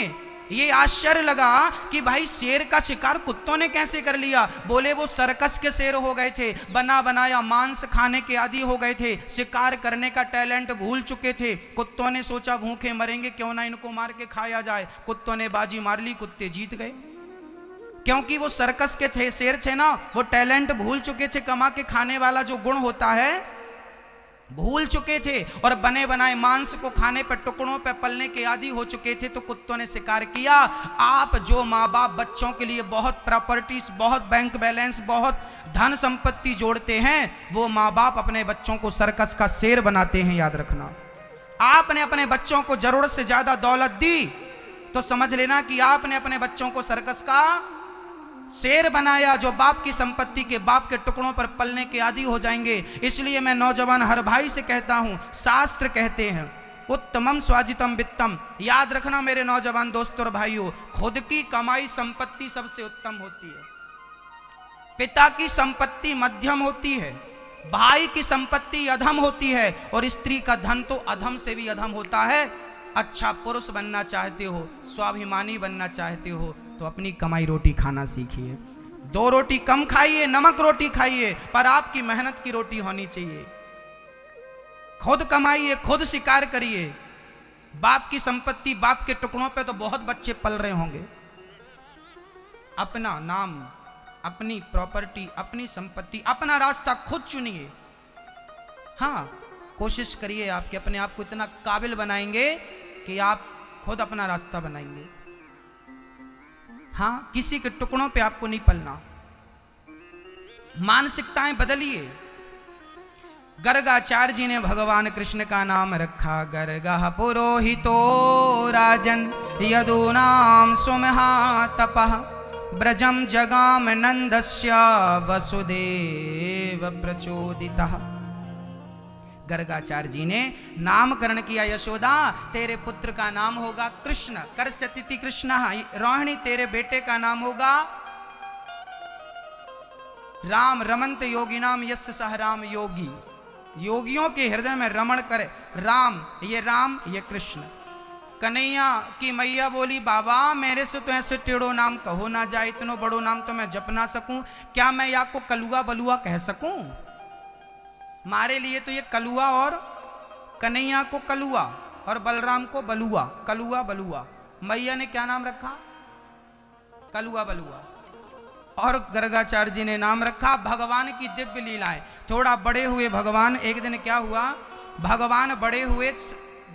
ये आश्चर्य लगा कि भाई शेर का शिकार कुत्तों ने कैसे कर लिया। बोले वो सर्कस के शेर हो गए थे, बना बनाया मांस खाने के आदी हो गए थे, शिकार करने का टैलेंट भूल चुके थे। कुत्तों ने सोचा भूखे मरेंगे, क्यों ना इनको मार के खाया जाए। कुत्तों ने बाजी मार ली, कुत्ते जीत गए, क्योंकि वो सर्कस के थे, शेर थे ना, वो टैलेंट भूल चुके थे। कमा के खाने वाला जो गुण होता है भूल चुके थे, और बने बनाए मांस को खाने पर टुकड़ों पर पलने के आदी हो चुके थे। तो कुत्तों ने शिकार किया। आप जो माँ बाप बच्चों के लिए बहुत प्रॉपर्टीज, बहुत बैंक बैलेंस, बहुत धन संपत्ति जोड़ते हैं, वो माँ बाप अपने बच्चों को सर्कस का शेर बनाते हैं। याद रखना, आपने अपने बच्चों को जरूरत से ज्यादा दौलत दी तो समझ लेना कि आपने अपने बच्चों को सर्कस का शेर बनाया, जो बाप की संपत्ति के, बाप के टुकड़ों पर पलने के आदी हो जाएंगे। इसलिए मैं नौजवान हर भाई से कहता हूं, शास्त्र कहते हैं उत्तमम स्वाजितम वित्तम। याद रखना मेरे नौजवान दोस्तों और भाइयों, खुद की कमाई संपत्ति सबसे उत्तम होती है, पिता की संपत्ति मध्यम होती है, भाई की संपत्ति अधम होती है, और स्त्री का धन तो अधम से भी अधम होता है। अच्छा पुरुष बनना चाहते हो, स्वाभिमानी बनना चाहते हो, तो अपनी कमाई रोटी खाना सीखिए। 2 रोटी कम खाइए, नमक रोटी खाइए, पर आपकी मेहनत की रोटी होनी चाहिए। खुद कमाइए, खुद शिकार करिए। बाप की संपत्ति, बाप के टुकड़ों पे तो बहुत बच्चे पल रहे होंगे। अपना नाम, अपनी प्रॉपर्टी, अपनी संपत्ति, अपना रास्ता खुद चुनिए। हाँ, कोशिश करिए आपके अपने आप को इतना काबिल बनाएंगे कि आप खुद अपना रास्ता बनाएंगे। हाँ, किसी के टुकड़ों पे आपको नहीं पलना। मानसिकताएं बदलिए। गर्गाचार्य जी ने भगवान कृष्ण का नाम रखा गर्गः पुरोहितो राजन यदूनाम सुमहातपः ब्रजम जगाम नंदस्य वसुदेव प्रचोदितः। गर्गाचार्य जी ने नामकरण किया, यशोदा तेरे पुत्र का नाम होगा कृष्ण, कर्ष्यति कृष्ण। रोहिणी तेरे बेटे का नाम होगा राम, रमन्त योगिनाम यस्य सह राम योगी। योगियों के हृदय में रमण करे राम, ये कृष्ण। कन्हैया की मैया बोली, बाबा मेरे से तो ऐसे टेढ़ो नाम कहो ना जाए, इतनो बड़ो नाम तो मैं जप ना सकूं, क्या मैं या को कलुआ बलुआ कह सकूं? मारे लिए तो ये कलुआ, और कन्हैया को कलुआ और बलराम को बलुआ, कलुआ बलुआ। मैया ने क्या नाम रखा? कलुआ बलुआ। और गर्गाचार्य जी ने नाम रखा भगवान की दिव्य लीलाएं। थोड़ा बड़े हुए भगवान, एक दिन क्या हुआ, भगवान बड़े हुए,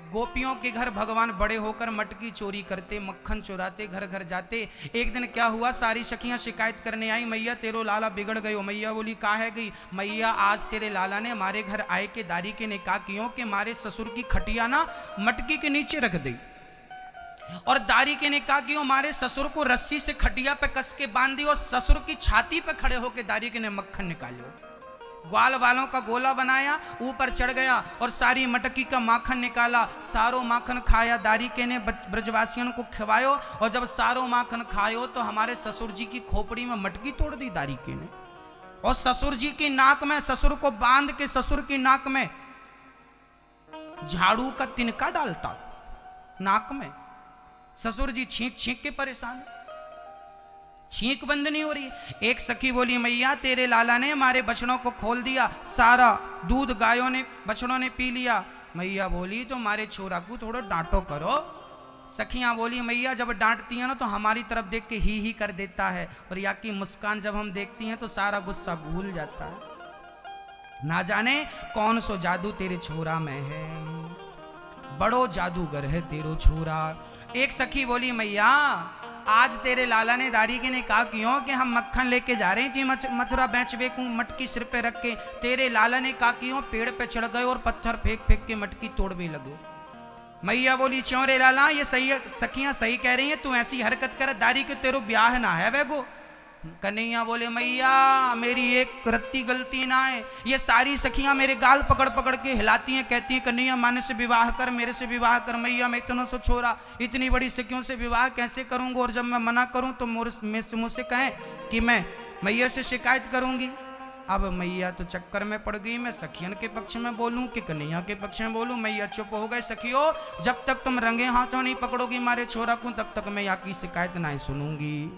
गोपियों के घर भगवान बड़े होकर मटकी चोरी करते, मक्खन चुराते, घर घर जाते। एक दिन क्या हुआ, सारी सखियां शिकायत करने आई, मैया तेरो लाला बिगड़ गयो। मैया बोली काहे गई? मैया आज तेरे लाला ने हमारे घर आए के दारी के निकाह कियो कि मारे ससुर की खटिया ना मटकी के नीचे रख दी, और दारी के निकाह कियो मारे ससुर को रस्सी से खटिया पे कस के बांध दी, और ससुर की छाती पे खड़े होके दारी के ने मक्खन निकालो। ग्वाल वालों का गोला बनाया, ऊपर चढ़ गया और सारी मटकी का माखन निकाला, सारो माखन खाया, दारी के ने ब्रजवासियों को खिवायो। और जब सारो माखन खायो तो हमारे ससुर जी की खोपड़ी में मटकी तोड़ दी दारी के ने, और ससुर जी की नाक में, ससुर को बांध के ससुर की नाक में झाड़ू का तिनका डालता नाक में। ससुर जी छींक छींक के परेशान, छींक बंद नहीं हो रही। एक सखी बोली मैया तेरे लाला ने हमारे बछड़ों को खोल दिया, सारा दूध गायों ने, बछड़ों ने पी लिया। मैया बोली तो हमारे छोरा को थोड़ा डांटो करो। सखियां बोली मैया जब डांटती हैं ना तो हमारी तरफ देख के ही कर देता है, और या की मुस्कान जब हम देखती हैं तो सारा गुस्सा भूल जाता है। ना जाने कौन सो जादू तेरे छोरा में है, बड़ो जादूगर है तेरो छोरा। एक सखी बोली मैया आज तेरे लाला ने दारी के ने कहा क्यों कि हम मक्खन लेके जा रहे थे मथुरा बेच बेकूं, मटकी सिर पे रख के। तेरे लाला ने कहा क्यों पेड़ पे चढ़ गए और पत्थर फेंक फेंक के मटकी तोड़ भी लगो। मैया बोली क्यों रे लाला ये सही, सखियां सही कह रही हैं, तू ऐसी हरकत कर दारी के तेरो ब्याह ना है वेगो। कन्हैया बोले मैया मेरी एक रत्ती गलती ना है, ये सारी सखियां मेरे गाल पकड़ पकड़ के हिलाती हैं, कहती हैं कन्हैया माने से विवाह कर, मेरे से विवाह कर। मैया मैं इतना सो छोरा इतनी बड़ी सखियों से विवाह कैसे करूंगा, और जब मैं मना करूं तो मुझसे कहें कि मैं मैया से शिकायत करूंगी। अब मैया तो चक्कर में पड़ गई, मैं सखियन के पक्ष में बोलूं कि कन्हैया के पक्ष में बोलूं। मैया चुप हो गए, सखियो जब तक तुम रंगे हाथों नहीं पकड़ोगी मारे छोरा को तब तक मैं यहाँ की शिकायत नहीं सुनूंगी।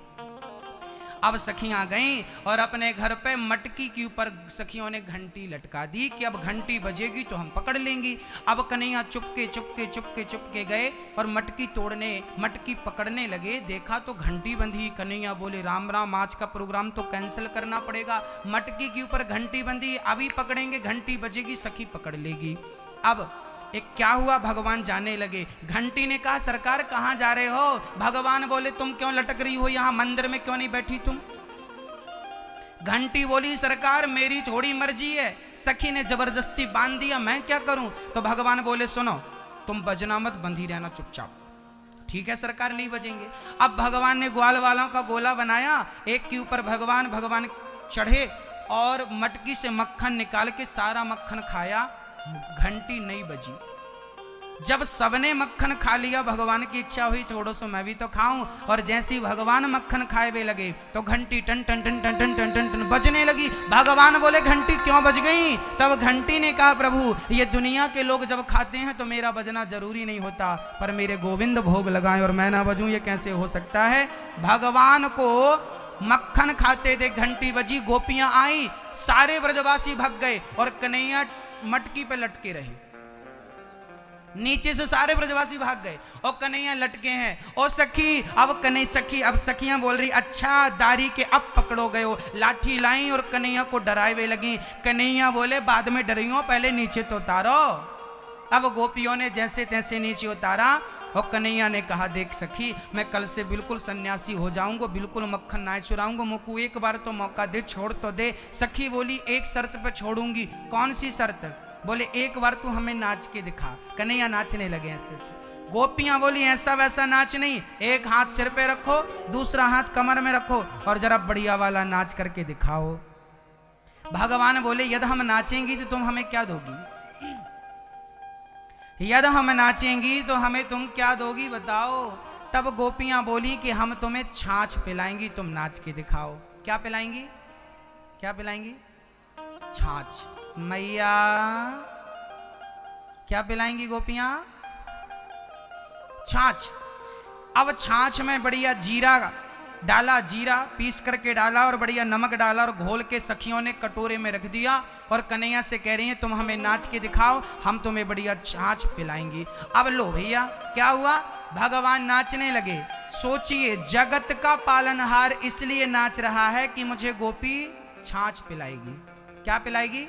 अब सखियां गईं और अपने घर पे मटकी के ऊपर सखियों ने घंटी लटका दी कि अब घंटी बजेगी तो हम पकड़ लेंगी। अब कन्हैया चुपके चुपके चुपके चुपके गए और मटकी तोड़ने, मटकी पकड़ने लगे। देखा तो घंटी बंधी। कन्हैया बोले राम राम, आज का प्रोग्राम तो कैंसिल करना पड़ेगा। मटकी के ऊपर घंटी बंधी, अभी पकड़ेंगे घंटी बजेगी सखी पकड़ लेगी। अब एक क्या हुआ, भगवान जाने लगे। घंटी ने कहा सरकार कहाँ जा रहे हो? भगवान बोले तुम क्यों लटक रही हो यहाँ, मंदिर में क्यों नहीं बैठी तुम? घंटी बोली सरकार मेरी थोड़ी मर्जी है, सखी ने जबरदस्ती बांध दिया, मैं क्या करूं? तो भगवान बोले सुनो तुम बजना मत, बंधी रहना चुपचाप। ठीक है सरकार नहीं बजेंगे। अब भगवान ने ग्वाल वालों का गोला बनाया, एक के ऊपर भगवान चढ़े और मटकी से मक्खन निकाल के सारा मक्खन खाया, घंटी नहीं बजी। जब सबने मक्खन खा लिया भगवान की इच्छा हुई थोड़ा सा मैं भी तो खाऊं, और जैसे ही भगवान मक्खन खाए वे लगे तो घंटी टन टन टन टन टन टन टन टन बजने लगी। भगवान बोले घंटी क्यों बज गई? तब घंटी ने कहा प्रभु ये दुनिया के लोग जब खाते हैं तो मेरा बजना जरूरी नहीं होता, पर मेरे गोविंद भोग लगाए और मैं ना बजूं ये कैसे हो सकता है? भगवान को मक्खन खाते थे, घंटी बजी, गोपियां आई, सारे ब्रजवासी भग गए और कन्हैया मटकी पे लटके रहे। नीचे से सारे ब्रजवासी भाग गए और कन्हैया लटके हैं। ओ सखी, अब सखियां बोल रही अच्छा दारी के अब पकड़ो गए हो। लाठी लाई और कन्हैया को डराए हुए लगी। कन्हैया बोले बाद में डरियो, पहले नीचे तो उतारो। अब गोपियों ने जैसे तैसे नीचे उतारा और कन्हैया ने कहा देख सखी मैं कल से बिल्कुल सन्यासी हो जाऊंगा, बिल्कुल मक्खन ना चुराऊंगा, मुझको एक बार तो मौका दे, छोड़ तो दे। सखी बोली एक शर्त पे छोड़ूंगी। कौन सी शर्त? बोले एक बार तू हमें नाच के दिखा। कन्हैया नाचने लगे ऐसे से। गोपियां बोली ऐसा वैसा नाच नहीं, एक हाथ सिर पे रखो, दूसरा हाथ कमर में रखो और जरा बढ़िया वाला नाच करके दिखाओ। भगवान बोले यदि हम नाचेंगी तो तुम हमें क्या दोगी? यदि हम नाचेंगी तो हमें तुम क्या दोगी बताओ? तब गोपियां बोली कि हम तुम्हें छाछ पिलाएंगी, तुम नाच के दिखाओ। क्या पिलाएंगी? क्या पिलाएंगी? छाछ। मैया क्या पिलाएंगी गोपियां? छाछ। अब छाछ में बढ़िया जीरा डाला, जीरा पीस करके डाला और बढ़िया नमक डाला और घोल के सखियों ने कटोरे में रख दिया और कन्हैया से कह रही हैं तुम हमें नाच के दिखाओ, हम तुम्हें बढ़िया छाछ पिलाएंगी। अब लो भैया क्या हुआ, भगवान नाचने लगे। सोचिए जगत का पालनहार इसलिए नाच रहा है कि मुझे गोपी छाछ पिलाएगी। क्या पिलाएगी?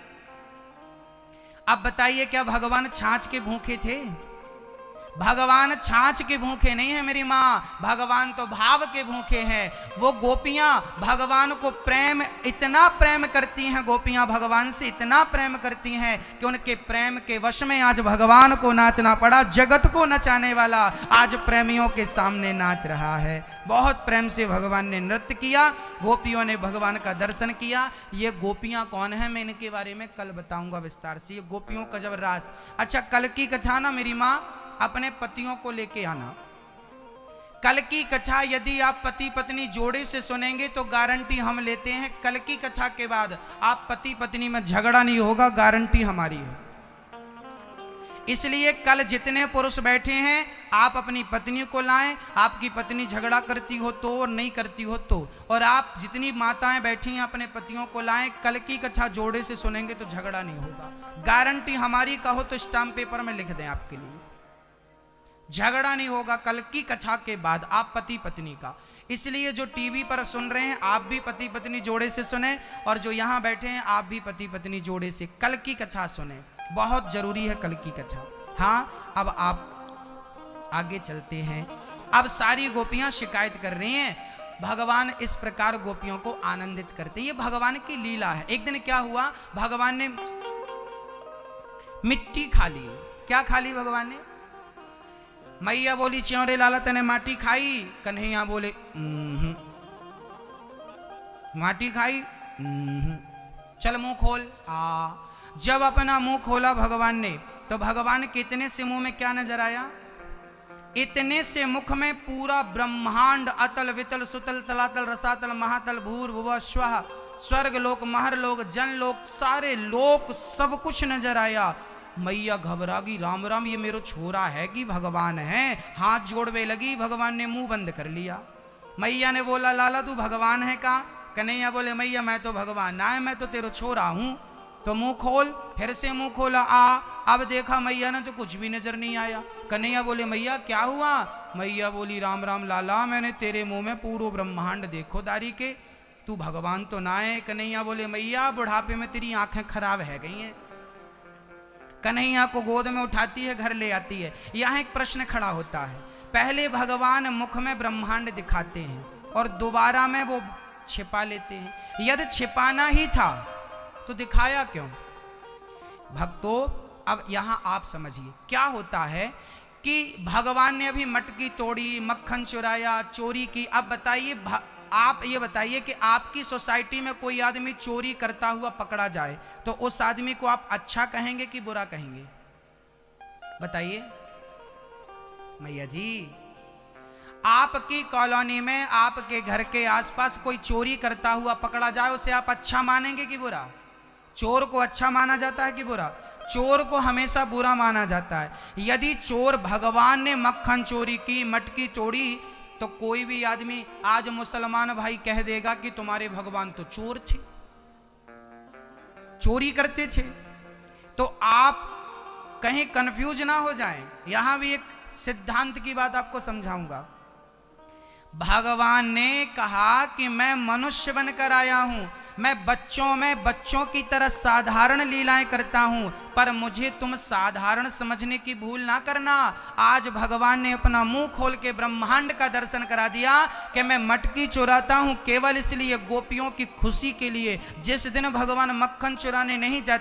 अब बताइए क्या भगवान छाछ के भूखे थे? भगवान छाछ के भूखे नहीं है मेरी माँ, भगवान तो भाव के भूखे हैं। वो गोपियां भगवान को प्रेम, इतना प्रेम करती हैं गोपियां, भगवान से इतना प्रेम करती हैं कि उनके प्रेम के वश में आज भगवान को नाचना पड़ा। जगत को नचाने वाला आज प्रेमियों के सामने नाच रहा है। बहुत प्रेम से भगवान ने नृत्य किया, गोपियों ने भगवान का दर्शन किया। ये गोपियां कौन है मैं इनके बारे में कल बताऊंगा विस्तार से। ये गोपियों का जब रास। अच्छा कल की कथा ना मेरी माँ अपने पतियों को लेके आना। कल की कथा यदि आप पति पत्नी जोड़े से सुनेंगे तो गारंटी हम लेते हैं कल की कथा के बाद आप पति पत्नी में झगड़ा नहीं होगा, गारंटी हमारी है। इसलिए कल जितने पुरुष बैठे हैं आप अपनी पत्नी को लाएं, आपकी पत्नी झगड़ा करती हो तो और नहीं करती हो तो, और आप जितनी माताएं बैठी हैं अपने पतियों को लाएं। कल की कथा जोड़े से सुनेंगे तो झगड़ा नहीं होगा, गारंटी हमारी। कहो तो स्टाम्प पेपर में लिख दें आपके लिए, झगड़ा नहीं होगा कल की कथा के बाद आप पति पत्नी का। इसलिए जो टीवी पर सुन रहे हैं आप भी पति पत्नी जोड़े से सुने, और जो यहां बैठे हैं आप भी पति पत्नी जोड़े से कल की कथा सुने, बहुत जरूरी है कल की कथा। हाँ अब आप आगे चलते हैं। अब सारी गोपियां शिकायत कर रही हैं, भगवान इस प्रकार गोपियों को आनंदित करते हैं। ये भगवान की लीला है। एक दिन क्या हुआ, भगवान ने मिट्टी खा ली। क्या खा ली भगवान ने? मैया बोली च्योरे लाला तने माटी खाई। कन्हैया बोले माटी खाई, चल मुंह खोल। जब अपना मुंह खोला भगवान ने तो भगवान के इतने से मुंह में क्या नजर आया? इतने से मुख में पूरा ब्रह्मांड, अतल वितल सुतल तलातल रसातल महातल भूर भुवः स्वः स्वर्ग लोक, महर लोक, जन लोक, सारे लोक सब कुछ नजर आया। मैया घबरा गई, राम राम ये मेरो छोरा है कि भगवान है। हाथ जोड़वे लगी, भगवान ने मुंह बंद कर लिया। मैया ने बोला लाला तू भगवान है का? कन्हैया बोले मैया मैं तो भगवान ना है, मैं तो तेरा छोरा हूं। तो मुंह खोल, फिर से मुंह खोला, अब देखा मैया ने तो कुछ भी नजर नहीं आया। कन्हैया बोले मैया क्या हुआ? मैया बोली राम राम लाला, मैंने तेरे मुंह में पूरा ब्रह्मांड देखो दारी के, तू भगवान तो ना है। कन्हैया बोले मैया बुढ़ापे में तेरी आंखें खराब है गई हैं। कन्हैया को गोद में उठाती है, घर ले आती है। यहाँ एक प्रश्न खड़ा होता है, पहले भगवान मुख में ब्रह्मांड दिखाते हैं और दोबारा में वो छिपा लेते हैं। यदि छिपाना ही था तो दिखाया क्यों? भक्तों अब यहां आप समझिए क्या होता है कि भगवान ने अभी मटकी तोड़ी, मक्खन चुराया, चोरी की। अब बताइए, आप ये बताइए कि आपकी सोसाइटी में कोई आदमी चोरी करता हुआ पकड़ा जाए तो उस आदमी को आप अच्छा कहेंगे कि बुरा कहेंगे? बताइए मैया जी। आपकी कॉलोनी में, आपके घर के आसपास कोई चोरी करता हुआ पकड़ा जाए, उसे आप अच्छा मानेंगे कि बुरा? चोर को अच्छा माना जाता है कि बुरा? चोर को हमेशा बुरा माना जाता है। यदि चोर भगवान ने मक्खन चोरी की, मटकी तोड़ी, तो कोई भी आदमी आज मुसलमान भाई कह देगा कि तुम्हारे भगवान तो चोर थे, चोरी करते थे। तो आप कहीं कंफ्यूज ना हो जाएं, यहां भी एक सिद्धांत की बात आपको समझाऊंगा। भगवान ने कहा कि मैं मनुष्य बनकर आया हूं, मैं बच्चों में बच्चों की तरह साधारण लीलाएं करता हूं, पर मुझे तुम साधारण समझने की भूल ना करना। आज भगवान ने अपना मुंह खोल के ब्रह्मांड का दर्शन करा दिया कि मैं मटकी चुराता हूं केवल इसलिए, गोपियों की खुशी के लिए। जिस दिन भगवान मक्खन चुराने नहीं जाते